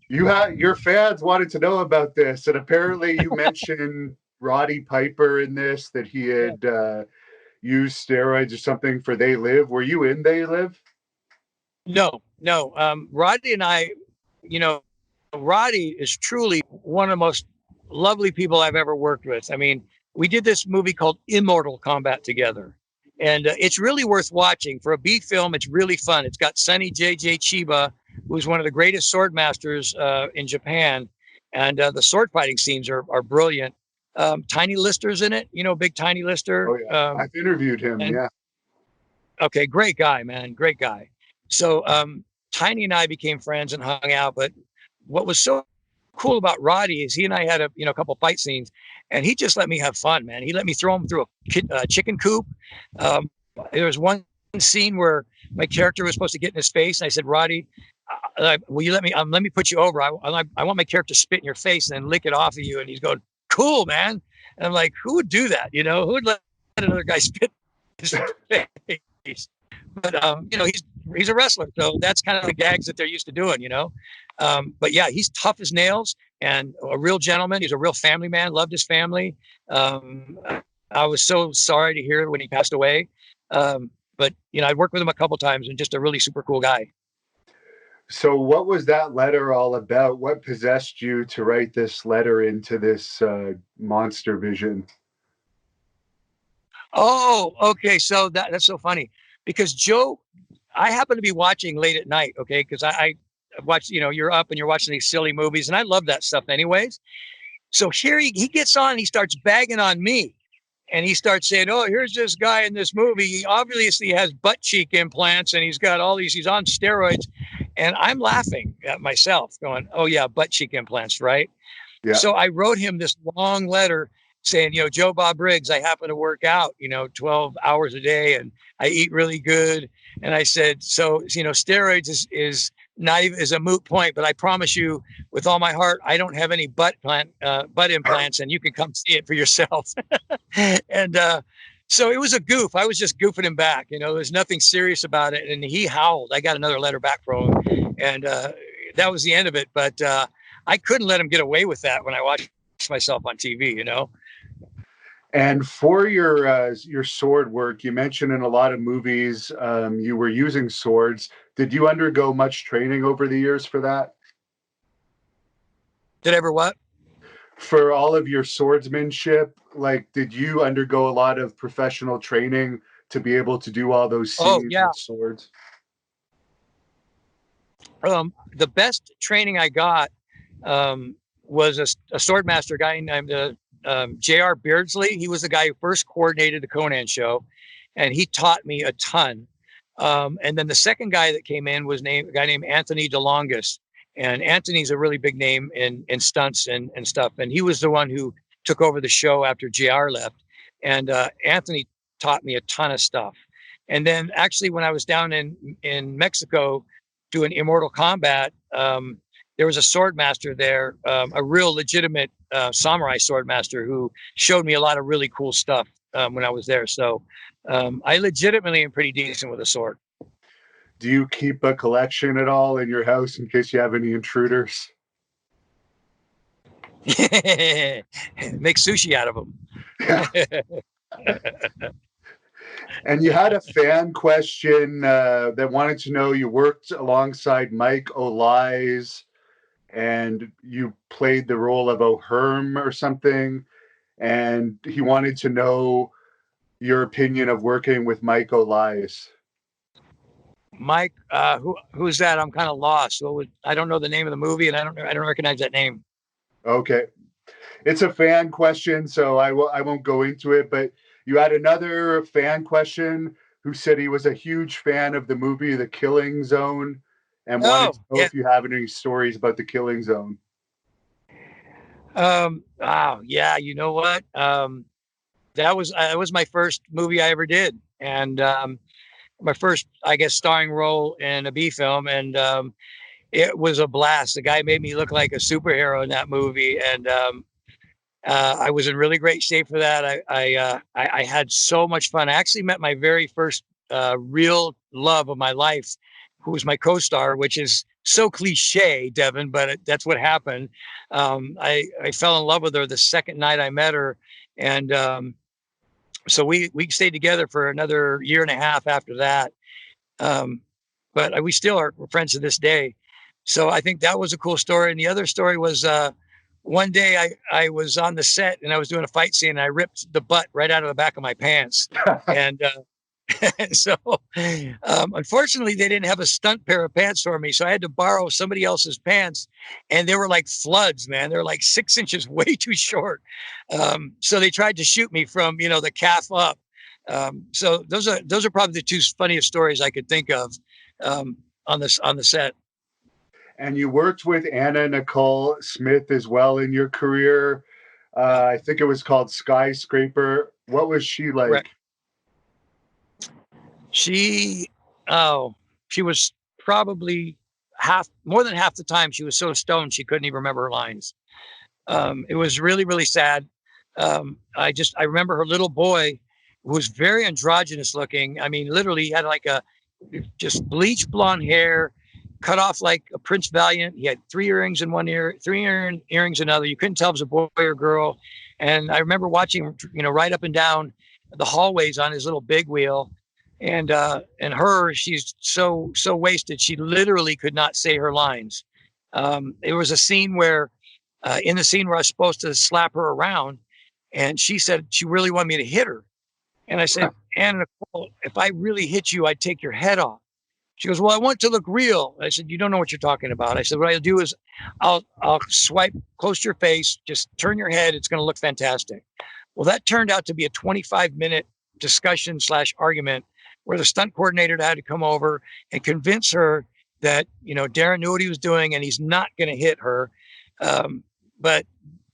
your fans wanted to know about this, and apparently you mentioned Roddy Piper in this, that he had used steroids or something for They Live. Were you in They Live? No, no. Roddy and I, you know, Roddy is truly one of the most lovely people I've ever worked with. I mean, we did this movie called Immortal Kombat together, and it's really worth watching. For a B film, it's really fun. It's got Sonny J.J. Chiba, who's one of the greatest sword masters in Japan, and the sword fighting scenes are brilliant. Tiny Lister's in it, big Tiny Lister. Oh yeah, I've interviewed him. And Yeah. okay, great guy, man, great guy. So Tiny and I became friends and hung out. But what was so cool about Roddy is he and I had a couple fight scenes, and he just let me have fun, man. He let me throw him through a chicken coop. Um, there was one scene where my character was supposed to get in his face, and I said, Roddy, will you let me put you over? I want my character to spit in your face and then lick it off of you. And he's going, cool, man. And I'm like, who would do that? Who would let another guy spit in his face? But he's a wrestler, so that's kind of the gags that they're used to doing. But yeah, he's tough as nails and a real gentleman. He's a real family man. Loved his family. I was so sorry to hear when he passed away. But I worked with him a couple times, and just a really super cool guy. So what was that letter all about? What possessed you to write this letter into this Monster Vision? Oh, okay. So that's so funny because Joe, I happen to be watching late at night. Okay. Because I watch, you're up and you're watching these silly movies, and I love that stuff anyways. So here he gets on and he starts bagging on me, and he starts saying, oh, here's this guy in this movie. He obviously has butt cheek implants, and he's got he's on steroids. And I'm laughing at myself going, oh yeah, butt cheek implants. Right. Yeah. So I wrote him this long letter saying, Joe Bob Briggs, I happen to work out, 12 hours a day, and I eat really good. And I said, so, steroids is not even is a moot point, but I promise you with all my heart, I don't have any butt implants, and you can come see it for yourself. And so it was a goof. I was just goofing him back. There's nothing serious about it. And he howled. I got another letter back from him, and that was the end of it. But I couldn't let him get away with that when I watched myself on TV, And for your sword work, you mentioned in a lot of movies you were using swords. Did you undergo much training over the years for that? Did I ever what? For all of your swordsmanship, did you undergo a lot of professional training to be able to do all those scenes with swords? The best training I got was a swordmaster guy named J.R. Beardsley. He was the guy who first coordinated the Conan show, and he taught me a ton. And then the second guy that came in was a guy named Anthony DeLongis. And Anthony's a really big name in stunts and stuff. And he was the one who took over the show after JR left. And Anthony taught me a ton of stuff. And then actually when I was down in Mexico doing Immortal Kombat, there was a sword master there, a real legitimate samurai sword master who showed me a lot of really cool stuff when I was there. So I legitimately am pretty decent with a sword. Do you keep a collection at all in your house in case you have any intruders? Make sushi out of them. Yeah. And you had a fan question that wanted to know, you worked alongside Mike O'Lies and you played the role of O'Herm or something. And he wanted to know your opinion of working with Mike O'Lies. Mike, who's that? I'm kind of lost. I don't know the name of the movie, and I don't recognize that name. Okay. It's a fan question, so I won't go into it, but you had another fan question who said he was a huge fan of the movie The Killing Zone and wanted Oh, to know yeah. if you have any stories about The Killing Zone. Oh, yeah. You know what? That was my first movie I ever did, and my first, I guess, starring role in a B film, and it was a blast. The guy made me look like a superhero in that movie, and I was in really great shape for that. I had so much fun. I actually met my very first real love of my life, who was my co-star, which is so cliche, Devin, but that's what happened. I fell in love with her the second night I met her, and so we stayed together for another year and a half after that. Um, but we still are friends to this day. So I think that was a cool story. And the other story was one day I was on the set and I was doing a fight scene and I ripped the butt right out of the back of my pants. And so unfortunately, they didn't have a stunt pair of pants for me. So I had to borrow somebody else's pants. And they were like floods, man. They're like 6 inches way too short. So they tried to shoot me from, the calf up. So those are probably the two funniest stories I could think of on the set. And you worked with Anna Nicole Smith as well in your career. I think it was called Skyscraper. What was she like? Correct. She, oh, she was probably more than half the time she was so stoned she couldn't even remember her lines. It was really, really sad. I remember her little boy who was very androgynous looking. I mean, literally he had like a just bleached blonde hair, cut off like a Prince Valiant. He had 3 earrings in one ear, earrings in another. You couldn't tell if it was a boy or girl. And I remember watching, right up and down the hallways on his little big wheel. And her, she's so wasted, she literally could not say her lines. There was a scene where, in the scene where I was supposed to slap her around, and she said she really wanted me to hit her. And I said, Anna Nicole, if I really hit you, I'd take your head off. She goes, well, I want it to look real. I said, you don't know what you're talking about. I said, what I'll do is I'll swipe close to your face, just turn your head. It's going to look fantastic. Well, that turned out to be a 25-minute discussion / argument where the stunt coordinator had to come over and convince her that, Darren knew what he was doing and he's not going to hit her. But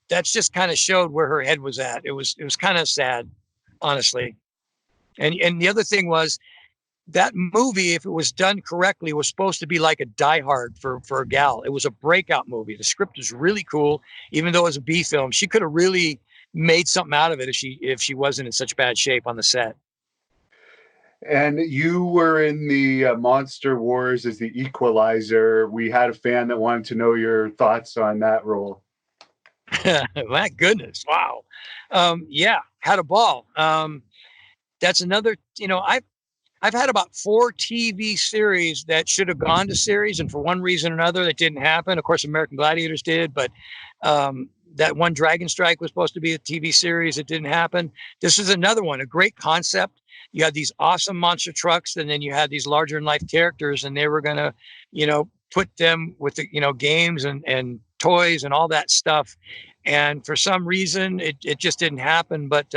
that's just kind of showed where her head was at. It was kind of sad, honestly. And the other thing was, that movie, if it was done correctly, was supposed to be like a Die Hard for a gal. It was a breakout movie. The script was really cool, even though it was a B film. She could have really made something out of it if she wasn't in such bad shape on the set. And you were in the Monster Wars as the Equalizer. We had a fan that wanted to know your thoughts on that role. My goodness, wow. Yeah, had a ball. That's another. I've had about 4 TV series that should have gone to series, and for one reason or another, that didn't happen. Of course, American Gladiators did, but that one Dragon Strike was supposed to be a TV series. It didn't happen. This is another one, a great concept. You had these awesome monster trucks, and then you had these larger than life characters, and they were going to, put them with the, games and toys and all that stuff. And for some reason, it just didn't happen. But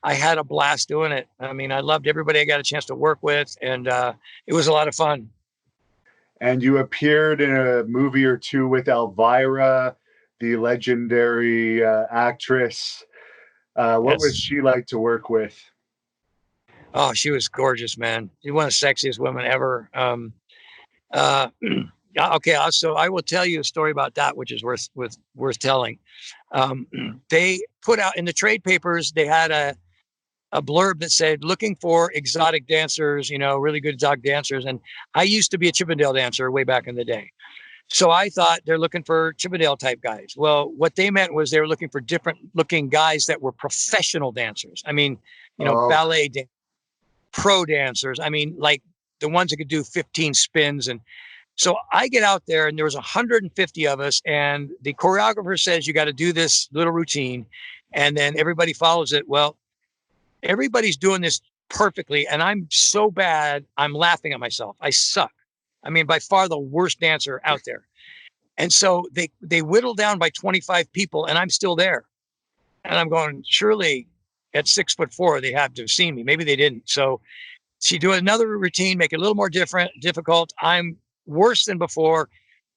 I had a blast doing it. I mean, I loved everybody I got a chance to work with, and it was a lot of fun. And you appeared in a movie or two with Elvira, the legendary actress. What was Yes. she like to work with? Oh, she was gorgeous, man. She's one of the sexiest women ever. Okay, so I will tell you a story about that, which is worth telling. They put out in the trade papers, they had a blurb that said looking for exotic dancers, really good exotic dancers. And I used to be a Chippendale dancer way back in the day. So I thought they're looking for Chippendale type guys. Well, what they meant was they were looking for different looking guys that were professional dancers. I mean, Oh, ballet pro dancers. I mean, like the ones that could do 15 spins. And so I get out there and there was 150 of us. And the choreographer says, you got to do this little routine. And then everybody follows it. Well, everybody's doing this perfectly. And I'm so bad. I'm laughing at myself. I suck. I mean, by far the worst dancer out there. And so they whittle down by 25 people and I'm still there. And I'm going, surely at 6'4", they have to have seen me. Maybe they didn't. So she do another routine, make it a little more difficult. I'm worse than before,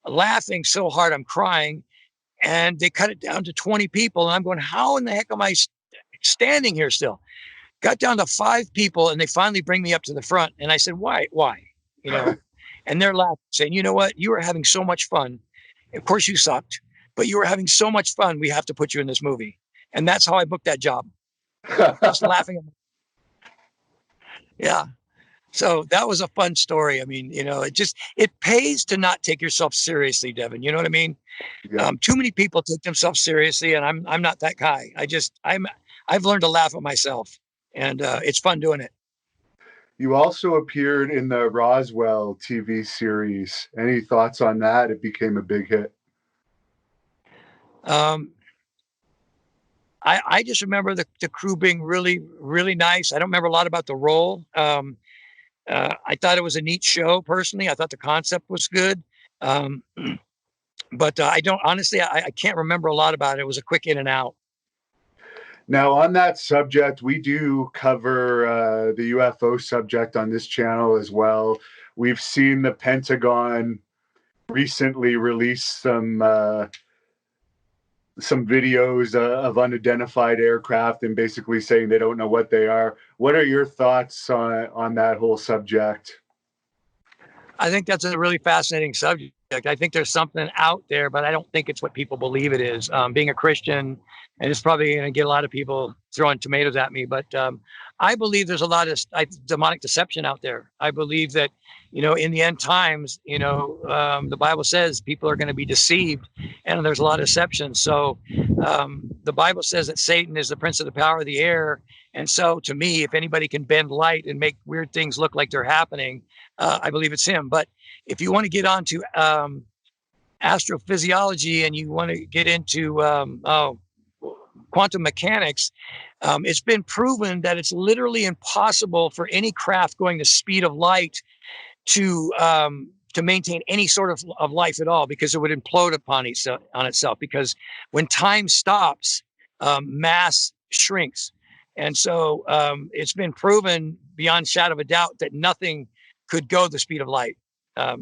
laughing so hard I'm crying. And they cut it down to 20 people. And I'm going, how in the heck am I standing here still? Got down to 5 people and they finally bring me up to the front. And I said, why? And they're laughing, saying, you know what? You were having so much fun. Of course you sucked, but you were having so much fun. We have to put you in this movie. And that's how I booked that job. Just laughing. Yeah. So that was a fun story. I mean, it pays to not take yourself seriously, Devin. You know what I mean? yeah. Too many people take themselves seriously, and I'm not that guy. I've learned to laugh at myself, and it's fun doing it. You also appeared in the Roswell TV series. Any thoughts on that? It became a big hit. I just remember the crew being really, really nice. I don't remember a lot about the role. I thought it was a neat show. Personally, I thought the concept was good. But I don't honestly, I can't remember a lot about it. It was a quick in and out. Now, on that subject, we do cover the UFO subject on this channel as well. We've seen the Pentagon recently release some videos of unidentified aircraft and basically saying they don't know what they are. What are your thoughts on that whole subject? I think that's a really fascinating subject. I think there's something out there, but I don't think it's what people believe it is. Being a Christian, and it's probably going to get a lot of people throwing tomatoes at me, but I believe there's a lot of demonic deception out there. I believe that, in the end times, the Bible says people are going to be deceived, and there's a lot of deception. So the Bible says that Satan is the prince of the power of the air. And so to me, if anybody can bend light and make weird things look like they're happening, I believe it's him. But if you want to get onto astrophysiology and you want to get into quantum mechanics, it's been proven that it's literally impossible for any craft going the speed of light to maintain any sort of life at all, because it would implode on itself. Because when time stops, mass shrinks. And so it's been proven beyond shadow of a doubt that nothing could go the speed of light.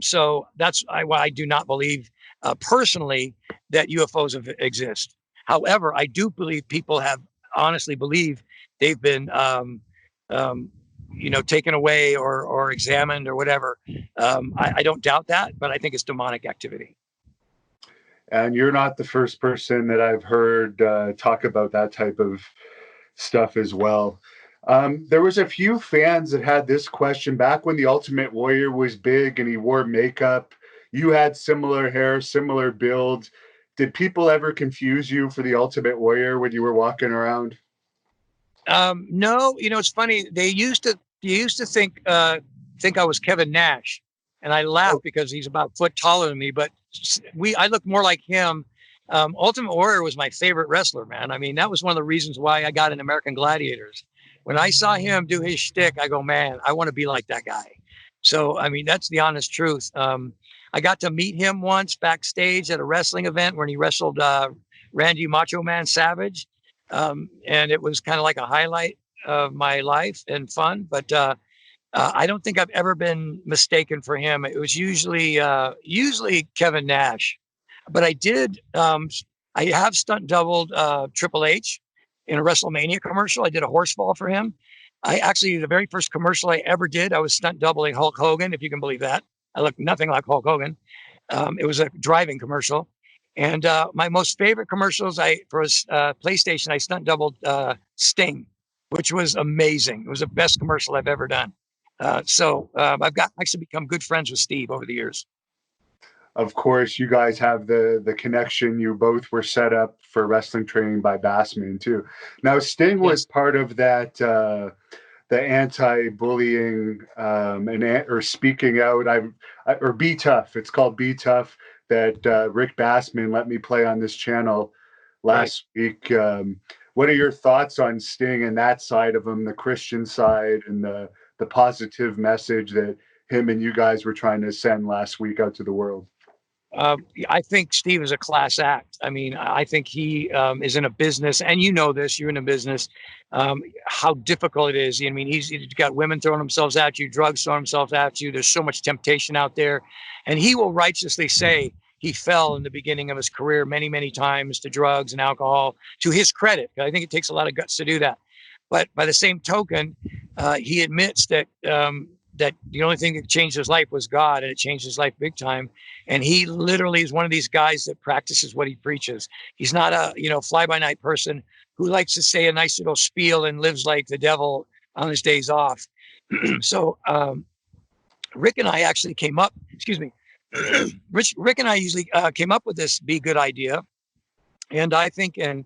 So that's why I do not believe personally that UFOs exist. However, I do believe people have honestly believe they've been, taken away or examined or whatever. I don't doubt that, but I think it's demonic activity. And you're not the first person that I've heard talk about that type of stuff as well. There was a few fans that had this question back when the Ultimate Warrior was big and he wore makeup. You had similar hair, similar build. Did people ever confuse you for the Ultimate Warrior when you were walking around? No, it's funny. They used to think I was Kevin Nash, and I laughed because he's about a foot taller than me. But I look more like him. Ultimate Warrior was my favorite wrestler, man. I mean, that was one of the reasons why I got in American Gladiators. When I saw him do his shtick, I go, man, I want to be like that guy. So, I mean, that's the honest truth. I got to meet him once backstage at a wrestling event when he wrestled Randy Macho Man Savage. And it was kind of like a highlight of my life and fun. But I don't think I've ever been mistaken for him. It was usually Kevin Nash. But I have stunt doubled Triple H in a WrestleMania commercial. I did a horse fall for him. The very first commercial I ever did, I was stunt doubling Hulk Hogan, if you can believe that. I look nothing like Hulk Hogan. It was a driving commercial. And my most favorite commercials, for PlayStation, I stunt doubled Sting, which was amazing. It was the best commercial I've ever done. So I've actually become good friends with Steve over the years. of course, you guys have the connection. You both were set up for wrestling training by Bassman too. Now, Sting was Yes. part of that the anti-bullying or speaking out. Or Be Tough. It's called Be Tough that Rick Bassman let me play on this channel Right. last week. What are your thoughts on Sting and that side of him, the Christian side, and the positive message that him and you guys were trying to send last week out to the world? I think Steve is a class act. I mean, I think he is in a business, and you know this, you're in a business, how difficult it is. I mean, he's got women throwing themselves at you, drugs throwing themselves at you. There's so much temptation out there. And he will righteously say he fell in the beginning of his career many, many times to drugs and alcohol, to his credit. I think it takes a lot of guts to do that. But by the same token, he admits that that the only thing that changed his life was God, and it changed his life big time. And he literally is one of these guys that practices what he preaches. He's not a fly by night person who likes to say a nice little spiel and lives like the devil on his days off. So Rick and I actually came up. Excuse me. Rick and I usually came up with this be good idea, and I think in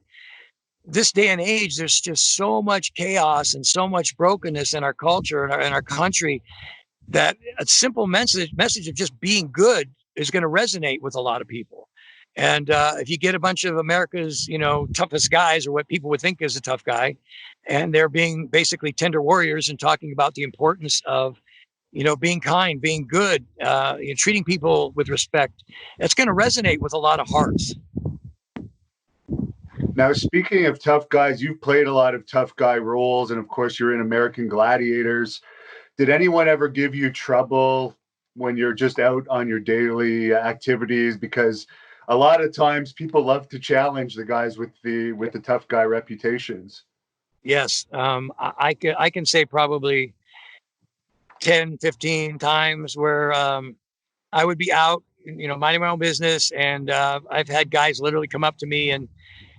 this day and age, there's just so much chaos and so much brokenness in our culture and in our country that a simple message of just being good is going to resonate with a lot of people. And if you get a bunch of America's, toughest guys, or what people would think is a tough guy, and they're being basically tender warriors and talking about the importance of, being kind, being good, treating people with respect, it's going to resonate with a lot of hearts. Now, speaking of tough guys, you've played a lot of tough guy roles, and of course, you're in American Gladiators. Did anyone ever give you trouble when you're just out on your daily activities? Because a lot of times people love to challenge the guys with the tough guy reputations. Yes, I can say probably 10, 15 times where I would be out, minding my own business, and I've had guys literally come up to me and,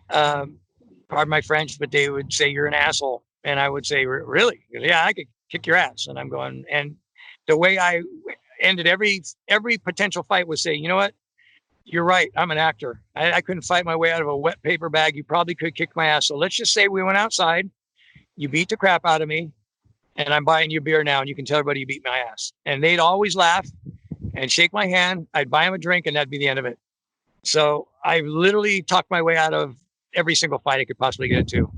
pardon my French, but they would say, "You're an asshole," and I would say, "Really? Yeah, I could kick your ass." And I'm going, and the way I ended every potential fight was say, "You know what? You're right. I'm an actor. I couldn't fight my way out of a wet paper bag. You probably could kick my ass. So let's just say we went outside. You beat the crap out of me, and I'm buying you a beer now, and you can tell everybody you beat my ass." And they'd always laugh and shake my hand. I'd buy them a drink, and that'd be the end of it. So I literally talked my way out of every single fight I could possibly get into.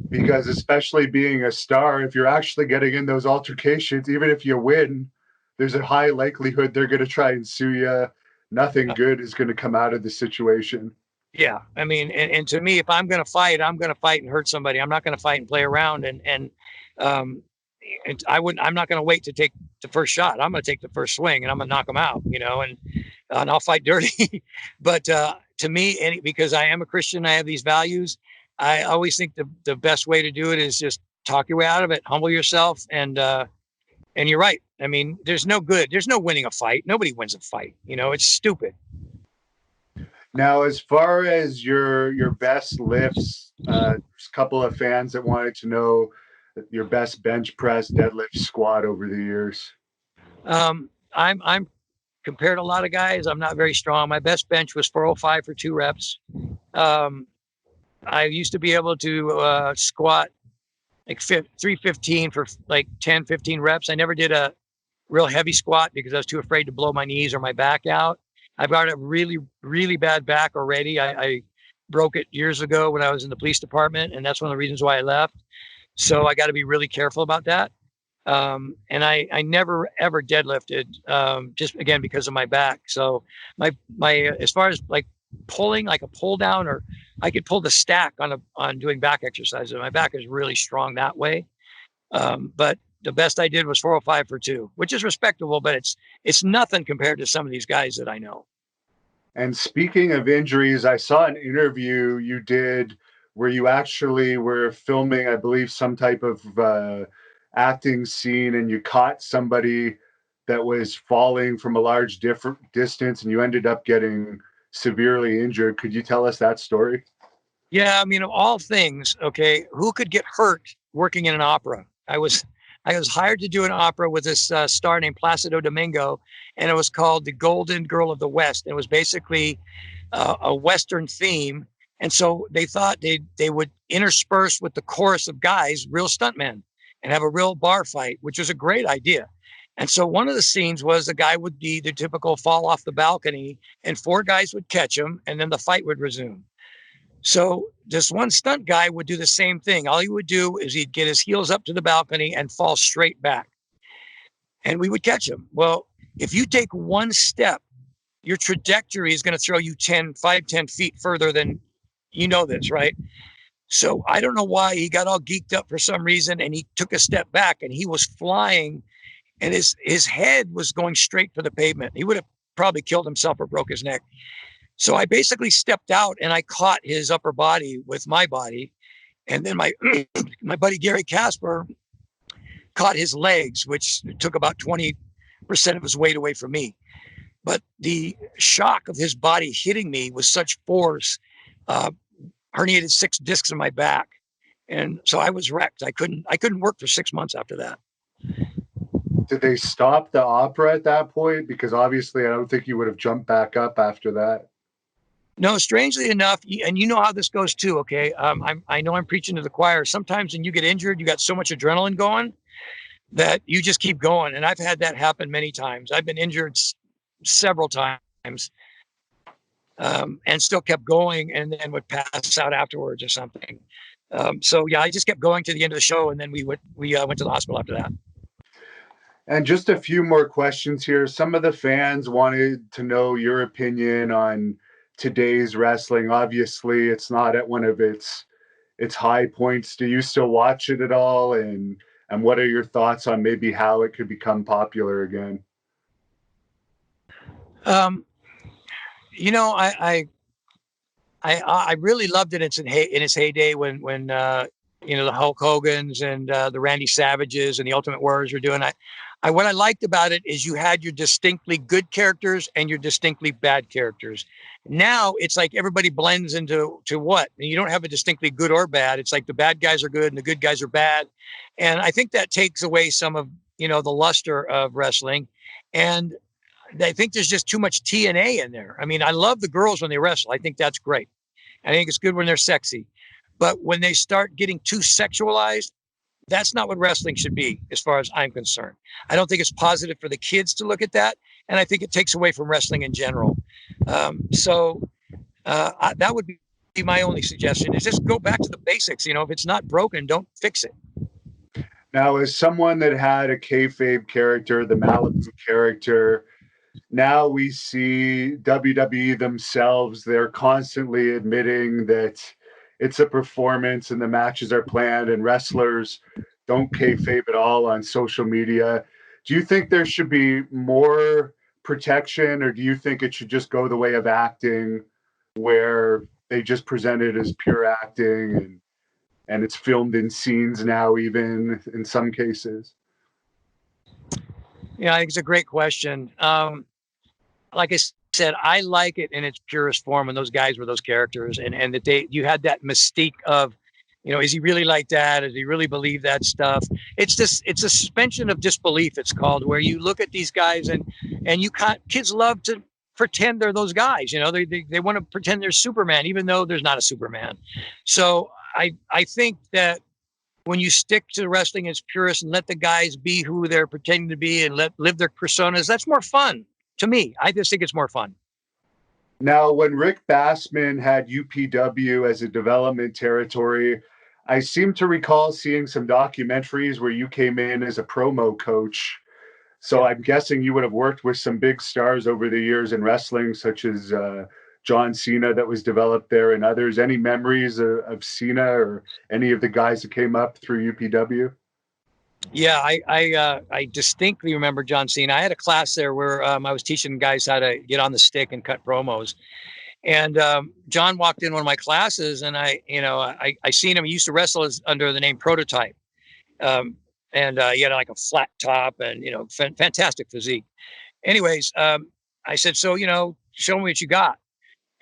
Because especially being a star, if you're actually getting in those altercations, even if you win, there's a high likelihood they're going to try and sue you. Nothing good is going to come out of the situation. Yeah. I mean, and to me, if I'm going to fight, I'm going to fight and hurt somebody. I'm not going to fight and play around. Um, and I'm not going to wait to take the first shot. I'm going to take the first swing and I'm going to knock them out, and I'll fight dirty. But to me, because I am a Christian, I have these values. I always think the best way to do it is just talk your way out of it, humble yourself. And you're right. I mean, there's no winning a fight. Nobody wins a fight. It's stupid. Now, as far as your best lifts, there's a couple of fans that wanted to know your best bench press, deadlift, squat over the years. I'm compared to a lot of guys. I'm not very strong. My best bench was 405 for 2 reps. I used to be able to squat like 315 for like 10, 15 reps. I never did a real heavy squat because I was too afraid to blow my knees or my back out. I've got a really, really bad back already. I broke it years ago when I was in the police department, and that's one of the reasons why I left. So I got to be really careful about that. And I never ever deadlifted, just again because of my back. So my as far as like pulling, like a pull down, or I could pull the stack on doing back exercises. My back is really strong that way. But the best I did was 405 for 2, which is respectable, but it's nothing compared to some of these guys that I know. And speaking of injuries, I saw an interview you did where you actually were filming, I believe, some type of acting scene, and you caught somebody that was falling from a large different distance, and you ended up getting severely injured. Could you tell us that story? Yeah, I mean, of all things, okay, who could get hurt working in an opera? I was I was hired to do an opera with this star named Placido Domingo, and it was called The Golden Girl of the West. It was basically a Western theme. And so they thought they would intersperse with the chorus of guys, real stuntmen, and have a real bar fight, which was a great idea. And so one of the scenes was the guy would be the typical fall off the balcony, and four guys would catch him, and then the fight would resume. So this one stunt guy would do the same thing. All he would do is he'd get his heels up to the balcony and fall straight back, and we would catch him. Well, if you take one step, your trajectory is going to throw you 10 feet further than you know this, right? So I don't know why he got all geeked up for some reason, and he took a step back, and he was flying, and his head was going straight for the pavement. He would have probably killed himself or broke his neck. So I basically stepped out and I caught his upper body with my body. And then my my buddy Gary Casper caught his legs, which took about 20% of his weight away from me. But the shock of his body hitting me with such force herniated 6 discs in my back. And so I was wrecked. I couldn't work for 6 months after that. Did they stop the opera at that point? Because obviously I don't think you would have jumped back up after that. No, strangely enough, and you know how this goes too, okay? I know I'm preaching to the choir. Sometimes when you get injured, you got so much adrenaline going that you just keep going. And I've had that happen many times. I've been injured several times and still kept going, and then would pass out afterwards or something. So yeah, I just kept going to the end of the show, and then we went to the hospital after that. And just a few more questions here. Some of the fans wanted to know your opinion on today's wrestling. Obviously, it's not at one of its high points. Do you still watch it at all? And what are your thoughts on maybe how it could become popular again? You know, I really loved it in its heyday when you know, the Hulk Hogan's and the Randy Savages and the Ultimate Warriors were doing. What I liked about it is you had your distinctly good characters and your distinctly bad characters. Now it's like everybody blends into what? And you don't have a distinctly good or bad. It's like the bad guys are good and the good guys are bad. And I think that takes away some of, you know, the luster of wrestling. And I think there's just too much TNA in there. I mean, I love the girls when they wrestle. I think that's great. I think it's good when they're sexy. But when they start getting too sexualized, that's not what wrestling should be, as far as I'm concerned. I don't think it's positive for the kids to look at that. And I think it takes away from wrestling in general. So that would be my only suggestion, is just go back to the basics. You know, if it's not broken, don't fix it. Now, as someone that had a kayfabe character, the Malibu character, now we see WWE themselves, they're constantly admitting that it's a performance and the matches are planned, and wrestlers don't kayfabe at all on social media. Do you think there should be more protection, or do you think it should just go the way of acting, where they just present it as pure acting and it's filmed in scenes now, even in some cases? Yeah, I think it's a great question. Like I said, I like it in its purest form when those guys were those characters, and that you had that mystique of, you know, is he really like that? Does he really believe that stuff? It's a suspension of disbelief, it's called, where you look at these guys and you can't, kids love to pretend they're those guys. You know, they want to pretend they're Superman, even though there's not a Superman. So I think that when you stick to wrestling as purist and let the guys be who they're pretending to be and live their personas, that's more fun to me. I just think it's more fun. Now, when Rick Bassman had UPW as a development territory, I seem to recall seeing some documentaries where you came in as a promo coach. So I'm guessing you would have worked with some big stars over the years in wrestling, such as John Cena that was developed there, and others. Any memories of Cena or any of the guys that came up through UPW? Yeah, I distinctly remember John Cena. I had a class there where I was teaching guys how to get on the stick and cut promos. And John walked in one of my classes, and I seen him. He used to wrestle under the name Prototype. And he had like a flat top and, you know, fantastic physique. Anyways, I said, so, you know, show me what you got.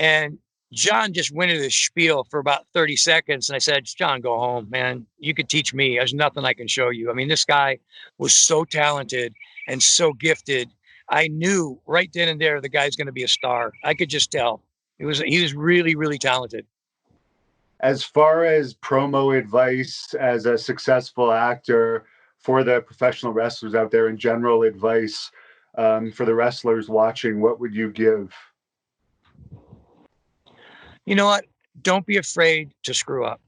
And John just went into this spiel for about 30 seconds. And I said, John, go home, man. You could teach me. There's nothing I can show you. I mean, this guy was so talented and so gifted. I knew right then and there the guy's going to be a star. I could just tell. He was really, really talented. As far as promo advice as a successful actor for the professional wrestlers out there, and general advice for the wrestlers watching, what would you give? You know what? Don't be afraid to screw up.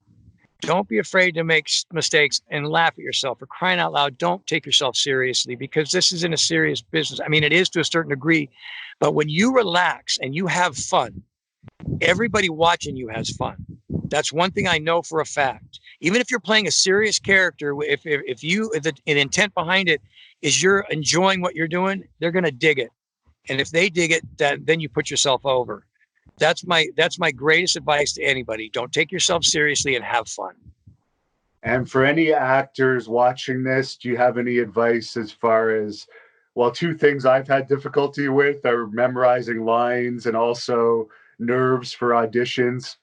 Don't be afraid to make mistakes and laugh at yourself. For crying out loud, don't take yourself seriously, because this isn't a serious business. I mean, it is to a certain degree, but when you relax and you have fun, everybody watching you has fun. That's one thing I know for a fact. Even if you're playing a serious character, if the intent behind it is you're enjoying what you're doing, they're going to dig it. And if they dig it, then you put yourself over. That's my greatest advice to anybody. Don't take yourself seriously and have fun. And for any actors watching this, do you have any advice as far as, well, two things I've had difficulty with are memorizing lines and also nerves for auditions.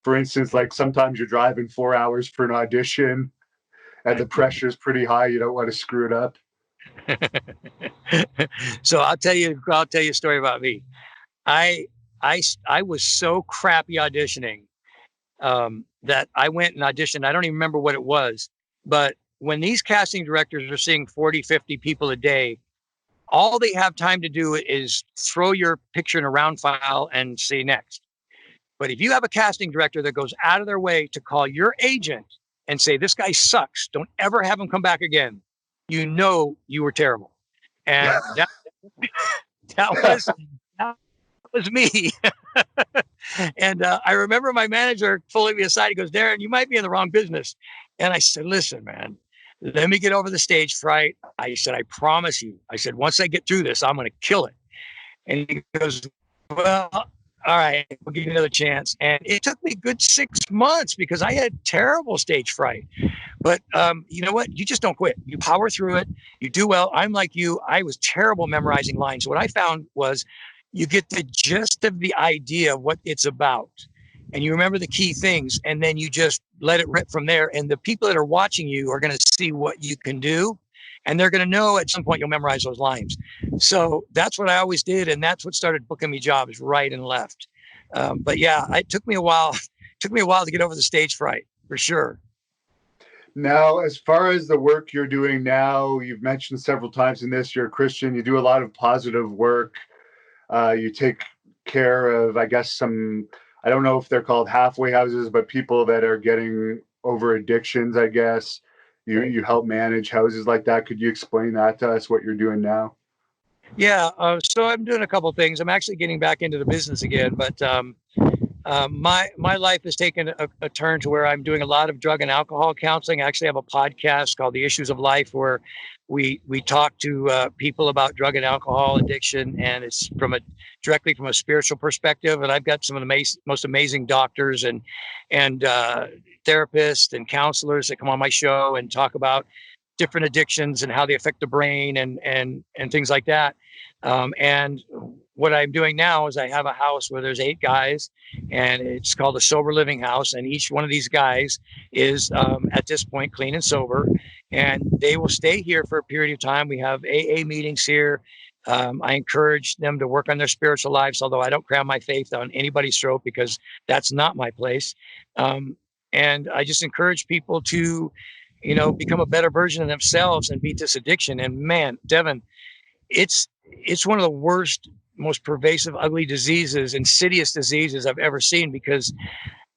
For instance, like sometimes you're driving 4 hours for an audition and the pressure's pretty high. You don't want to screw it up. So I'll tell you a story about me. I was so crappy auditioning that I went and auditioned. I don't even remember what it was, but when these casting directors are seeing 40, 50 people a day, all they have time to do is throw your picture in a round file and say next. But if you have a casting director that goes out of their way to call your agent and say, this guy sucks, don't ever have him come back again, you know you were terrible. And that was me. And I remember my manager pulling me aside. He goes, Darren, you might be in the wrong business. And I said, listen, man, let me get over the stage fright. I said, I promise you. I said, once I get through this, I'm going to kill it. And he goes, well, all right, we'll give you another chance. And it took me a good 6 months because I had terrible stage fright. But you know what? You just don't quit. You power through it. You do well. I'm like you. I was terrible memorizing lines. So what I found was you get the gist of the idea of what it's about. And you remember the key things. And then you just let it rip from there. And the people that are watching you are going to see what you can do. And they're going to know at some point you'll memorize those lines. So that's what I always did. And that's what started booking me jobs right and left. But yeah, it took me a while. Took me a while to get over the stage fright, for sure. Now, as far as the work you're doing now, you've mentioned several times in this, you're a Christian, you do a lot of positive work. You take care of, I guess, some, I don't know if they're called halfway houses, but people that are getting over addictions, I guess. You help manage houses like that. Could you explain that to us, what you're doing now? Yeah, so I'm doing a couple of things. I'm actually getting back into the business again, but my life has taken a turn to where I'm doing a lot of drug and alcohol counseling. I actually have a podcast called The Issues of Life, where we talk to people about drug and alcohol addiction, and it's directly from a spiritual perspective. And I've got some of the most amazing doctors and therapists and counselors that come on my show and talk about different addictions and how they affect the brain and things like that. And what I'm doing now is I have a house where there's 8 guys, and it's called a sober living house. And each one of these guys is at this point clean and sober, and they will stay here for a period of time. We have AA meetings here. I encourage them to work on their spiritual lives, although I don't cram my faith on anybody's throat because that's not my place. And I just encourage people to, become a better version of themselves and beat this addiction. And man, Devin, it's one of the worst, most pervasive, ugly diseases, insidious diseases I've ever seen, because,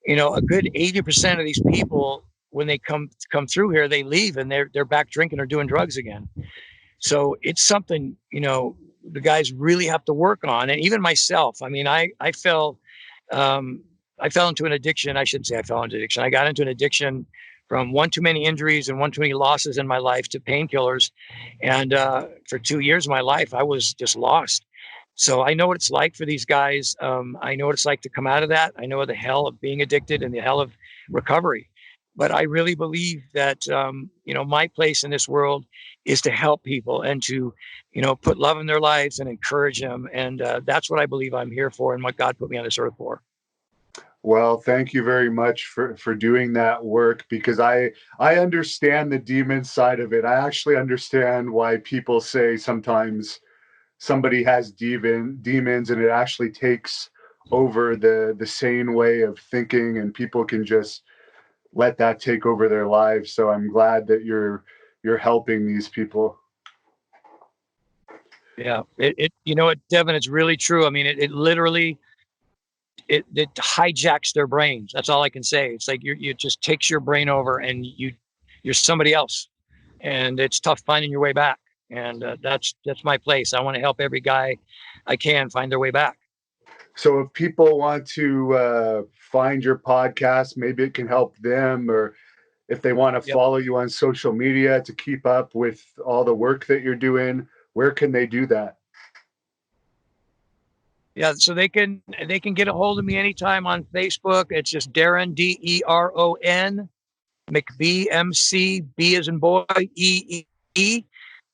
a good 80% of these people, when they come through here, they leave and they're back drinking or doing drugs again. So it's something, the guys really have to work on. And even myself, I mean, I fell into an addiction. I shouldn't say I fell into addiction. I got into an addiction from one too many injuries and one too many losses in my life to painkillers. And for 2 years of my life, I was just lost. So I know what it's like for these guys. I know what it's like to come out of that. I know the hell of being addicted and the hell of recovery. But I really believe that, my place in this world is to help people and to, put love in their lives and encourage them. And that's what I believe I'm here for and what God put me on this earth for. Well, thank you very much for doing that work, because I understand the demon side of it. I actually understand why people say sometimes somebody has demons and it actually takes over the sane way of thinking, and people can just let that take over their lives. So I'm glad that you're helping these people. Yeah, it you know what, Devin, it's really true. I mean, it literally it hijacks their brains. That's all I can say. It's like you it just takes your brain over, and you're somebody else, and it's tough finding your way back. And that's my place. I want to help every guy I can find their way back. So if people want to find your podcast, maybe it can help them, or if they want to Yep. follow you on social media to keep up with all the work that you're doing, where can they do that? Yeah, so they can get a hold of me anytime on Facebook. It's just Deron, Deron McBee, McB as in boy, EE.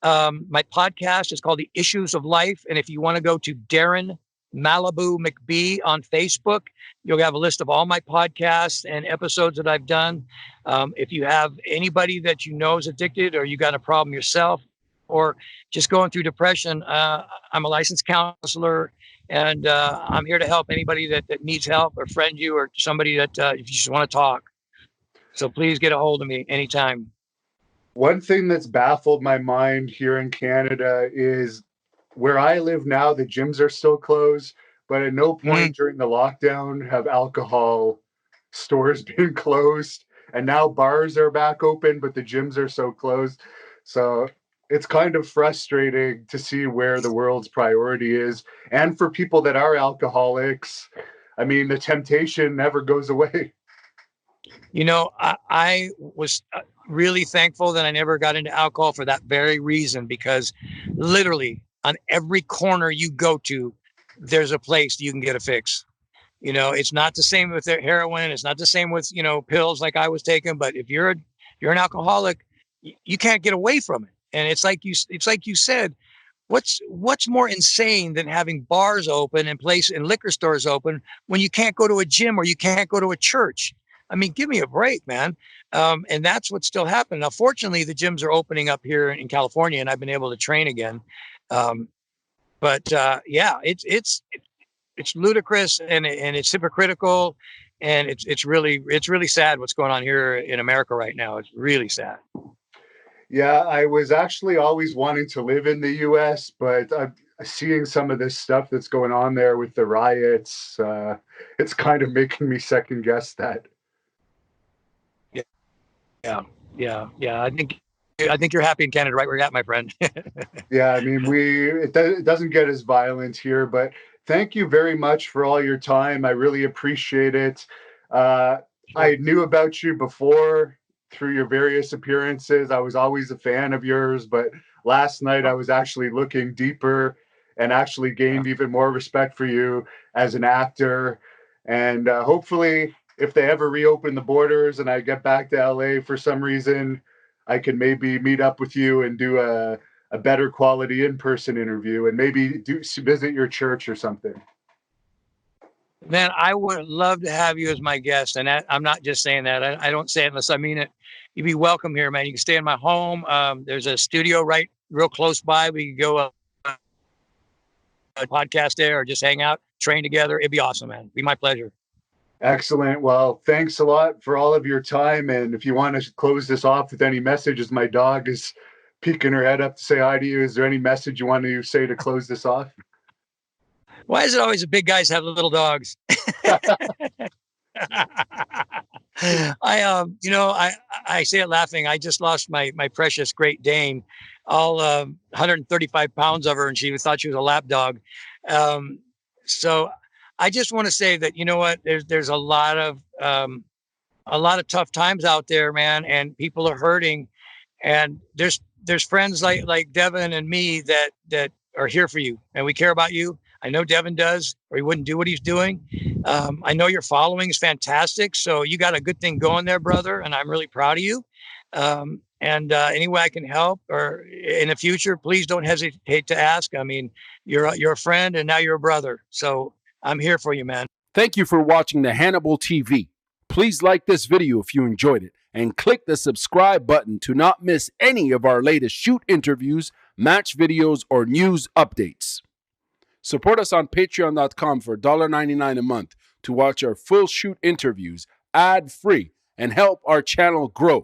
My podcast is called The Issues of Life. And if you want to go to Deron Malibu McBee on Facebook, you'll have a list of all my podcasts and episodes that I've done. If you have anybody that you know is addicted, or you got a problem yourself, or just going through depression, I'm a licensed counselor, and I'm here to help anybody that needs help, or friend you, or somebody that if you just want to talk. So please get a hold of me anytime. One thing that's baffled my mind here in Canada is where I live now, the gyms are still closed, but at no Mm. point during the lockdown have alcohol stores been closed. And now bars are back open, but the gyms are so closed. So it's kind of frustrating to see where the world's priority is. And for people that are alcoholics, I mean, the temptation never goes away. You know, I was really thankful that I never got into alcohol for that very reason, because literally on every corner you go to, there's a place you can get a fix. You know, it's not the same with heroin. It's not the same with, pills like I was taking. But if you're an alcoholic, you can't get away from it. And it's like you said, what's more insane than having bars open and liquor stores open when you can't go to a gym or you can't go to a church? I mean, give me a break, man. And that's what's still happening. Now, fortunately, the gyms are opening up here in California, and I've been able to train again. Um, but yeah, it's ludicrous, and it's hypocritical, and it's really sad what's going on here in America right now. It's really sad. Yeah, I was actually always wanting to live in the US, but I'm seeing some of this stuff that's going on there with the riots. It's kind of making me second guess that. Yeah, yeah, yeah. I think you're happy in Canada, right where you're at, my friend. Yeah, I mean, it doesn't get as violent here, but thank you very much for all your time. I really appreciate it. Uh, Sure. I knew about you before through your various appearances. I was always a fan of yours, but last night I Oh, was actually looking deeper and actually yeah. gained even more respect for you as an actor. And hopefully, if they ever reopen the borders and I get back to LA for some reason, I can maybe meet up with you and do a better quality in-person interview, and maybe visit your church or something. Man, I would love to have you as my guest, and I'm not just saying that. I don't say it unless I mean it. You'd be welcome here, man. You can stay in my home. There's a studio right real close by. We could go a podcast there, or just hang out, train together. It'd be awesome, man. It'd be my pleasure. Excellent. Well, thanks a lot for all of your time. And if you want to close this off with any messages, my dog is peeking her head up to say hi to you. Is there any message you want to say to close this off? Why is it always the big guys have little dogs? I say it laughing. I just lost my precious Great Dane, all 135 pounds of her, and she thought she was a lap dog. So I just want to say that, you know what, there's a lot of tough times out there, man, and people are hurting, and there's friends like Devin and me that are here for you, and we care about you. I know Devin does, or he wouldn't do what he's doing. I know your following is fantastic, so you got a good thing going there, brother, and I'm really proud of you. And any way I can help, or in the future, please don't hesitate to ask. I mean, you're a friend, and now you're a brother, so I'm here for you, man. Thank you for watching the Hannibal TV. Please like this video if you enjoyed it and click the subscribe button to not miss any of our latest shoot interviews, match videos, or news updates. Support us on patreon.com for $1.99 a month to watch our full shoot interviews ad-free and help our channel grow.